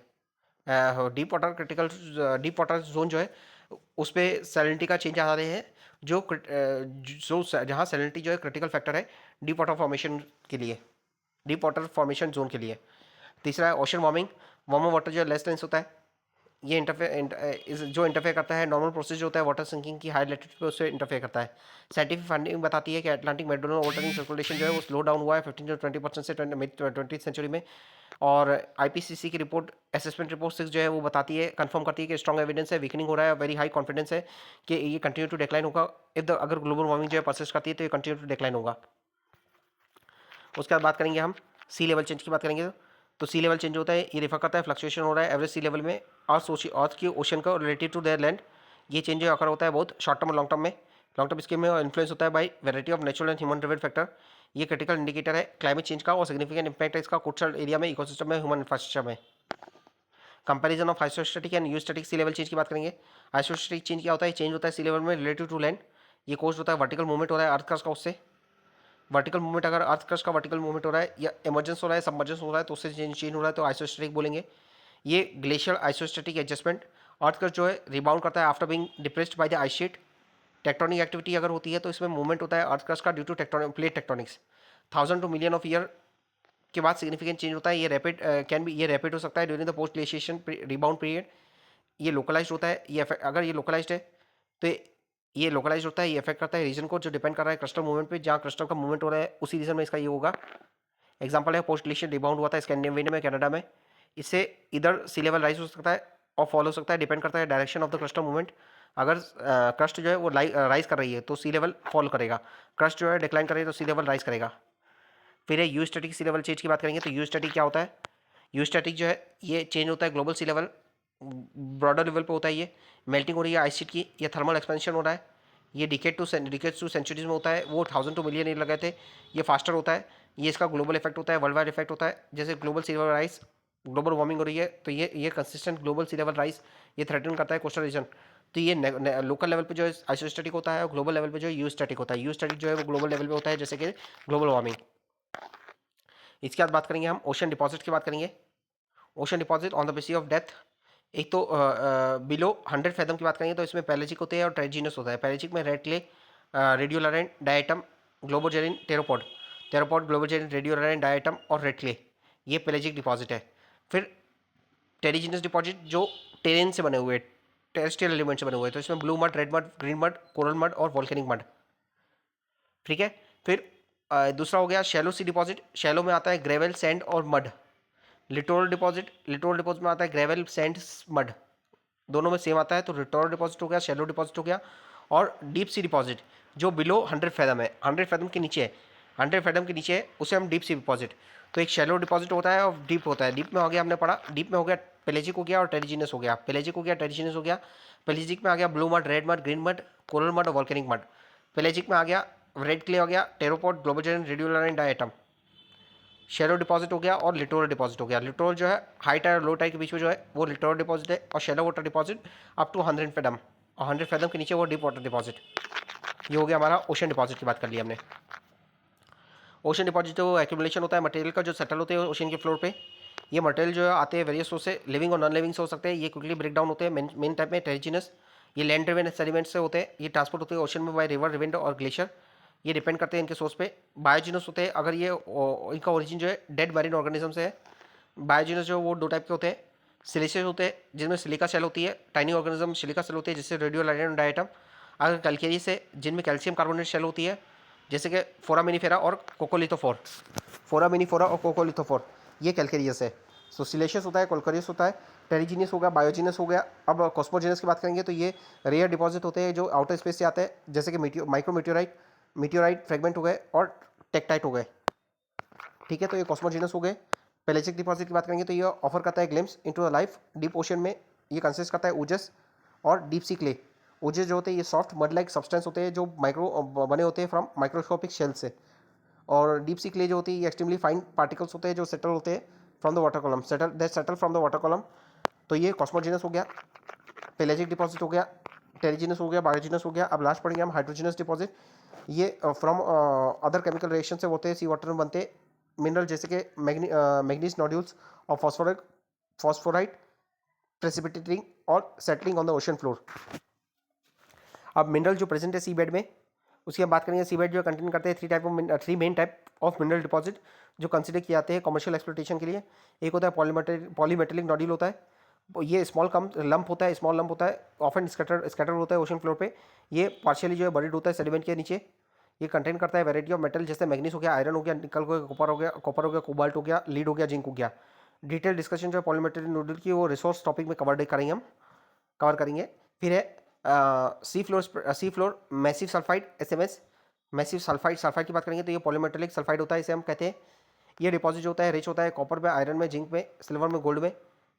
Deep water critical, deep water zone जो है उस पर सैलिनिटी का चेंज आ रहे हैं, जो जहाँ सैलिनिटी जो है क्रिटिकल फैक्टर है डीप वाटर फॉर्मेशन के लिए, डीप वाटर फॉर्मेशन जोन के लिए। तीसरा है ओशन वार्मिंग, वार्मर वाटर जो है लेस डेंस होता है, ये जो इंटरफेयर करता है नॉर्मल प्रोसेस जो होता है वाटर सिंकिंग की हाई लेटिट्यूड पे, उससे इंटरफेयर करता है। साइंटिफिक फाइंडिंग बताती है कि अटलांटिक मेडोनल वाटरिंग सर्कुलेशन जो है वो स्लो डाउन हुआ है 15 से 20% से मिड 20th सेंचुरी में। और आईपीसीसी की रिपोर्ट, असेसमेंट रिपोर्ट 6 जो है वो बताती है, कंफर्म करती है कि स्ट्रॉन्ग एविडेंस है, वीकनिंग हो रहा है, वेरी हाई कॉन्फिडेंस है कि ये कंटिन्यू टू डिक्लाइन होगा। अगर ग्लोबल वार्मिंग जो है परसिस्ट करती है तो ये कंटिन्यू टू डिक्लाइन होगा। उसके बाद बात करेंगे हम सी लेवल चेंज की बात करेंगे। तो सी लेवल चेंज होता है, ये रेफर करता है फ्लक्चुएशन हो रहा है एवरेज सी लेवल में अर्थ की ओशन का रिलेटिव टू देयर लैंड। ये चेंज जो अकर होता है बहुत शॉर्ट टर्म और लॉन्ग टर्म स्कीम में इन्फ्लुएंस होता है by variety of natural and human driven factor. ये क्रिटिकल इंडिकेटर है क्लाइमेट चेंज का और सिग्निफिकेंट इंपैक्ट है इसका कोस्टल एरिया में, इकोसिस्टम में, ह्यूमन इंफ्रास्ट्रक्चर में। Comparison of isostatic and eustatic sea level change की बात करेंगे। आइसोस्टैटिक चेंज क्या होता है, चेंज होता है सी लेवल में रिलेटिव टू लैंड। ये कोस्ट होता है वर्टिकल मूवमेंट हो रहा है अर्थ का उससे। वर्टिकल मूवमेंट, अगर अर्थ क्रस्ट का वर्टिकल मूवमेंट हो रहा है या इमर्जेंस हो रहा है, सबमर्जेंस हो रहा है तो उससे चेंज हो रहा है तो आइसोस्टैटिक बोलेंगे। ये glacier isostatic adjustment, earth crust जो है रिबाउंड करता है after being depressed by the ice sheet. Tectonic activity अगर होती है तो इसमें मूवमेंट होता है अर्थ क्रस्ट का due to plate tectonics. 1000 to million of year के बाद सिग्निफिकेंट चेंज होता है। ये रैपिड ये रैपिड हो सकता है during the post glaciation rebound period. ये लोकलाइज होता है, ये अगर ये लोकलाइज है तो ये लोकलाइज होता है, ये इफेक्ट करता है रीजन को जो डिपेंड कर रहा है क्रिस्टल मूवमेंट पे, जहाँ क्रिस्टल का मूवमेंट हो रहा है उसी रीजन में इसका ये होगा। एग्जांपल है पोस्ट ग्लेशियर रिबाउंड हुआ था स्कैंडिनेविया में, कनाडा में। इससे इधर सी लेवल राइज हो सकता है और फॉल हो सकता है, डिपेंड करता है direction of the crystal movement. अगर क्रस्ट जो है वो राइज कर रही है तो सी लेवल फॉल करेगा, क्रस्ट जो है डिक्लाइन कर रही है तो सी लेवल राइज करेगा। फिर eustatic sea level change की बात करेंगे। तो यू स्टैटिक क्या होता है, यू स्टैटिक जो है ये चेंज होता है ग्लोबल सी लेवल, ब्रॉडर लेवल पे होता है। ये मेल्टिंग हो रही है आइस शीट की, ये थर्मल एक्सपेंशन हो रहा है, ये डिकेड टू सेंचुरीज में होता है, वो 1000 टू मिलियन ईयर लगे थे, ये फास्टर होता है। ये इसका ग्लोबल इफेक्ट होता है, वर्ल्ड वाइड इफेक्ट होता है। जैसे ग्लोबल सी लेवल राइज, ग्लोबल वार्मिंग हो रही है तो ये कंसिस्टेंट ग्लोबल सी लेवल राइज ये थ्रेटन करता है कोस्टल रीजन। तो ये लोकल लेवल पे जो है आइसोस्टैटिक होता है और ग्लोबल लेवल पे जो है यू स्टैटिक होता है। यू स्टैटिक जो है वो ग्लोबल लेवल पे होता है, जैसे कि ग्लोबल वार्मिंग। इसके बाद बात करेंगे हम ओशन डिपॉजिट की बात करेंगे। Ocean deposit on the basis of depth. एक तो बिलो 100 फैथम की बात करेंगे तो इसमें पेलेजिक होते हैं और ट्राइजीनस होता है। पेलेजिक में रेड क्ले, रेडियोलाराइन, डायटम, ग्लोबोजेरिन, टेरोपॉड, ग्लोबोजेरिन, रेडियोलाराइन, डायटम और रेड क्ले, ये पेलेजिक डिपॉजिट है। फिर टेरिजीनस डिपॉजिट जो टेरेन से बने हुए, टेरेस्ट्रियल एलिमेंट से बने हुए, तो इसमें blue mud, red mud, green mud, coral mud और वॉल्केनिक मड। ठीक है। फिर दूसरा हो गया शैलो सी डिपॉजिट। शैलो में आता है ग्रेवल, सैंड और मड। लिटोरल डिपॉजिट में आता है ग्रेवल, सैंड, मड, दोनों में सेम आता है। तो लिटोरल डिपॉजिट हो गया, शैलो डिपॉजिट हो गया। और डीप सी डिपॉजिट जो बिलो 100 फैथम है, 100 फैथम के नीचे है, 100 फैथम के नीचे है, उसे हम डीप सी डिपॉजिट। तो एक शैलो डिपॉजिट होता है और डीप होता है। डीप में हो गया, हमने पढ़ा, डीप में हो गया पेलेजिक हो गया और टेरिजिनस हो गया। पेलेजिक हो गया, टेरिजिनस हो गया। पेलेजिक में आ गया blue mud, red mud, green mud, coral mud और वॉल्केनिक मड। पेलेजिक में आ गया रेड क्ले हो गया, टेरोपॉड, ग्लोबोजेरिन, रेडियोलाराइन, डायटम। शैलो डिपॉजिट हो गया और लिटोरल डिपॉजिट हो गया। लिटोरल जो है हाई टाइड और लो टाइड के बीच में जो है वो लिटोरल डिपॉजिट है, और shallow water deposit up to 100 fathom, और 100 फैथम के नीचे वो डीप वाटर डिपॉजिट। ये हो गया हमारा ओशन डिपॉजिट की बात कर ली हमने। ओशन डिपॉजिट जो एक्यूमुलेशन होता है मटेरियल का, जो सेटल होते हैं ओशन के फ्लोर पे। ये मटेरियल जो है आते हैं वेरियस सोर्स से, लिविंग और नॉन लिविंग से हो सकते हैं। ये क्विकली ब्रेक डाउन होते हैं मेन टाइप में टेरिजिनस। ये लैंड ड्रिवन सेडिमेंट से होते हैं, ये ट्रांसपोर्ट होते हैं ओशन में बाय रिवर, विंड और ग्लेशियर। ये डिपेंड करते हैं इनके सोर्स पे। बायोजिनस होते हैं, अगर ये इनका ओरिजिन जो है डेड मैरिन ऑर्गेनिज्म से है। बायोजिनस जो वो दो टाइप के होते हैं, सिलिशियस होते हैं जिनमें सिलिका सेल होती है, टाइनी ऑर्गेनिज्म सिलिका सेल होती है जिससे रेडियोलाइडेन डायटम। अगर कैल्केरियस है जिनमें कैल्शियम कार्बोनेट सेल होती है, जैसे कि फोरामिनीफेरा और कोकोलिथोफोर, फोरामिनीफोरा और कोकोलिथोफोर, ये कैल्केरियस है। सो सिलेशियस होता है, कोलकरियस होता है, टेरिजीनियस हो गया, बायोजीनस हो गया। अब कॉस्मोजीनस की बात करेंगे तो ये रेयर डिपॉजिट होते हैं जो आउटर स्पेस से आते हैं, जैसे कि माइक्रो मीटियोराइट फ्रेगमेंट हो गए और टेक्टाइट हो गए। ठीक है, तो ये कॉस्मोजीनस हो गए। पेलेजिक डिपॉजिट की बात करेंगे तो ये ऑफर करता है glimpse into the life deep ocean में। ये कंसिस्ट करता है ओजस और डीप सी क्ले। ओजस जो होते हैं ये सॉफ्ट मड लाइक सब्सटेंस होते हैं जो बने होते हैं फ्रॉम माइक्रोस्कोपिक शेल से। और डीप सी क्ले जो होती है ये एक्सट्रीमली फाइन पार्टिकल्स होते हैं जो सेटल होते हैं from the water column, settle from the water column. तो ये कॉस्मोजीनस हो गया, पेलेजिक डिपॉजिट हो गया। टेरिजिनस हो गया, बायोजिनस हो गया। अब लास्ट पढ़ेंगे हम हाइड्रोजिनस डिपॉजिट। ये फ्रॉम अदर केमिकल रिएक्शन से होते हैं, सी वाटर में बनते मिनरल जैसे कि मैग्नीज नोड्यूल्स और फॉस्फोराइट प्रेसिपिटेटिंग और settling on the ocean floor. अब मिनरल जो प्रेजेंट है सी बेड में, उसकी हम बात करेंगे। सी बेड जो कंटेन करते हैं three main type of mineral deposit जो कंसिडर किए जाते हैं कमर्शियल एक्सप्लोटेशन के लिए। एक होता है पॉलीमेटेलिक नोड्यूल होता है, ये स्मॉल कम लंप होता है, स्मॉल लंप होता है, ऑफन स्कैटर होता है ओशन फ्लोर पे। ये पार्शियली जो है बरीड होता है सेडिमेंट के नीचे। ये कंटेन करता है वैरायटी ऑफ मेटल जैसे मैग्नीज हो गया, आयरन हो गया, निकल हो गया, कॉपर हो गया, कोबाल्ट हो गया, लीड हो गया, जिंक हो गया। डिटेल डिस्कशन जो है पॉलीमेटेलिक नोड्यूल की वो रिसोर्स टॉपिक में कवर करेंगे। फिर है sea floor massive sulphide SMS, massive sulphide की बात करेंगे तो ये पॉलीमेटेलिक सल्फाइड होता है, इसे हम कहते हैं। ये डिपॉजिट जो होता है रिच होता है कॉपर में, आयरन में, जिंक में, सिल्वर में, गोल्ड में।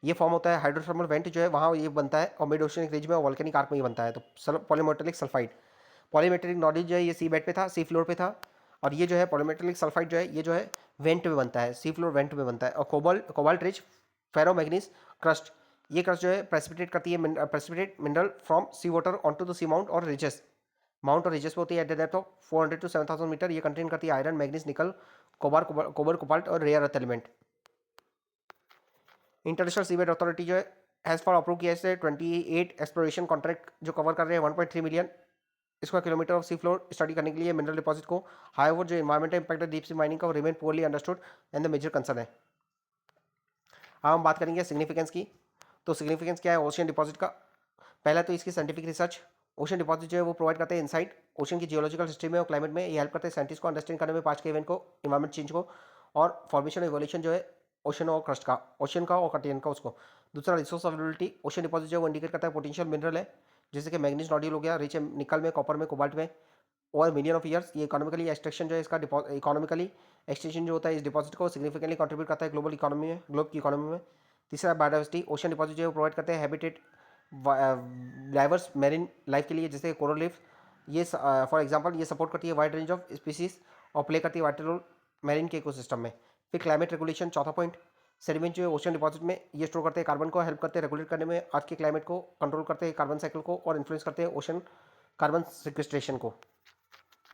ये फॉर्म होता है हाइड्रोथर्मल वेंट जो है वहाँ ये बनता है, और मिड ओशियनिक रिज में और वॉल्केनिक आर्क में ये बनता है। तो पॉलीमेटेलिक सल्फाइड, पॉलीमेटेलिक नॉलेज जो है ये सी बेड पे था, सी फ्लोर पे था। और ये जो है पॉलीमेटेलिक सल्फाइड जो है ये जो है वेंट में बनता है, सी फ्लोर वेंट में बनता है। और कोबाल्ट रिच फेरोमैग्नीज क्रस्ट, ये क्रस्ट जो है प्रेसिपिटेट करती है precipitate mineral from sea water on to the seamount और रिजेस पे होती है at the depth of 400 to 7000 metre. ये कंटेन करती है आयरन, मैग्नीज, निकल, कोबाल्ट और rare earth element. International seabed authority जो है हैज़ फॉर अप्रूव किया है 28 एक्सप्लोरेशन कॉन्ट्रैक्ट जो कवर कर रहे हैं 1.3 million square kilometre of sea floor study करने के लिए मिनरल डिपॉजिट को। हाईओवर जो इन्वायरमेंटल इंपैक्ट है डीप सी माइनिंग का remain poorly understood and the major concern है। अब हम बात करेंगे सिग्निफिकेंस की। तो सिग्निफिकेंस क्या है ओशियन डिपॉजिट का? पहला तो इसकी साइंटिफिक रिसर्च। ओशन डिपॉजिट जो है वो प्रोवाइड करते हैं इनसाइट ओशन की जियोलॉजिकल हिस्ट्री में और क्लाइमेट में। ये हेल्प करते हैं साइंटिस्ट को अंडरस्टैंड करने में पास्ट के इवेंट को, इन्वायरमेंट चेंज को, और फॉर्मेशन एवोल्यूशन जो है ओशन और क्रस्ट का, ओशन का और कंटिनेंट का उसको। दूसरा रिसोर्स अवेलेबिलिटी, ओशन डिपॉजिट जो है वो इंडिकेट करता है पोटेंशियल मिनरल है जैसे कि मैग्नीज नोड्यूल हो गया, रिच है निकल में, कॉपर में, कोबाल्ट में, ओवर मिलियन ऑफ ईयर्स। ये इकोनॉमिकली एक्सट्रैक्शन जो है इसका इकोनॉमिकली एक्सटेंशन जो होता है इस डिपॉजिट को सिग्निफिकेंटली कंट्रीब्यूट करता है ग्लोब की इकोनॉमी में। तीसरा बायोडाइवर्सिटी, ओशन डिपॉजिट जो है प्रोवाइड करते हैं हैबिटेट डाइवर्स मेरीन लाइफ के लिए जैसे कोरल रीफ। ये फॉर एग्जांपल ये सपोर्ट करती है वाइड रेंज ऑफ स्पीसीज और प्ले करती है वाइटल रोल मेरीन के इकोसिस्टम में। फिर क्लाइमेट रेगुलेशन, चौथा पॉइंट। सेडिमेंट जो है ओशन डिपॉजिट में ये स्टोर करते हैं कार्बन को, हेल्प करते हैं रेगुलेट करने में अर्थ के क्लाइमेट को, कंट्रोल करते हैं कार्बन साइकिल को और इन्फ्लुएंस करते हैं ओशन कार्बन सिक्वेस्ट्रेशन को।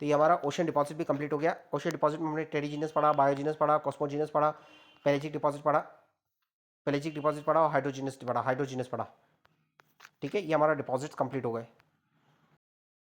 तो ये हमारा ओशन डिपॉजिट भी कंप्लीट हो गया। ओशन डिपॉजिट में हमने टेरिजीनस पढ़ा, बायोजीनस पढ़ा, कॉस्मोजीनस पढ़ा, पेलेजिक डिपॉजिट पढ़ा और हाइड्रोजीनस पढ़ा। ठीक है, ये हमारा डिपॉजिट्स कंप्लीट हो गए।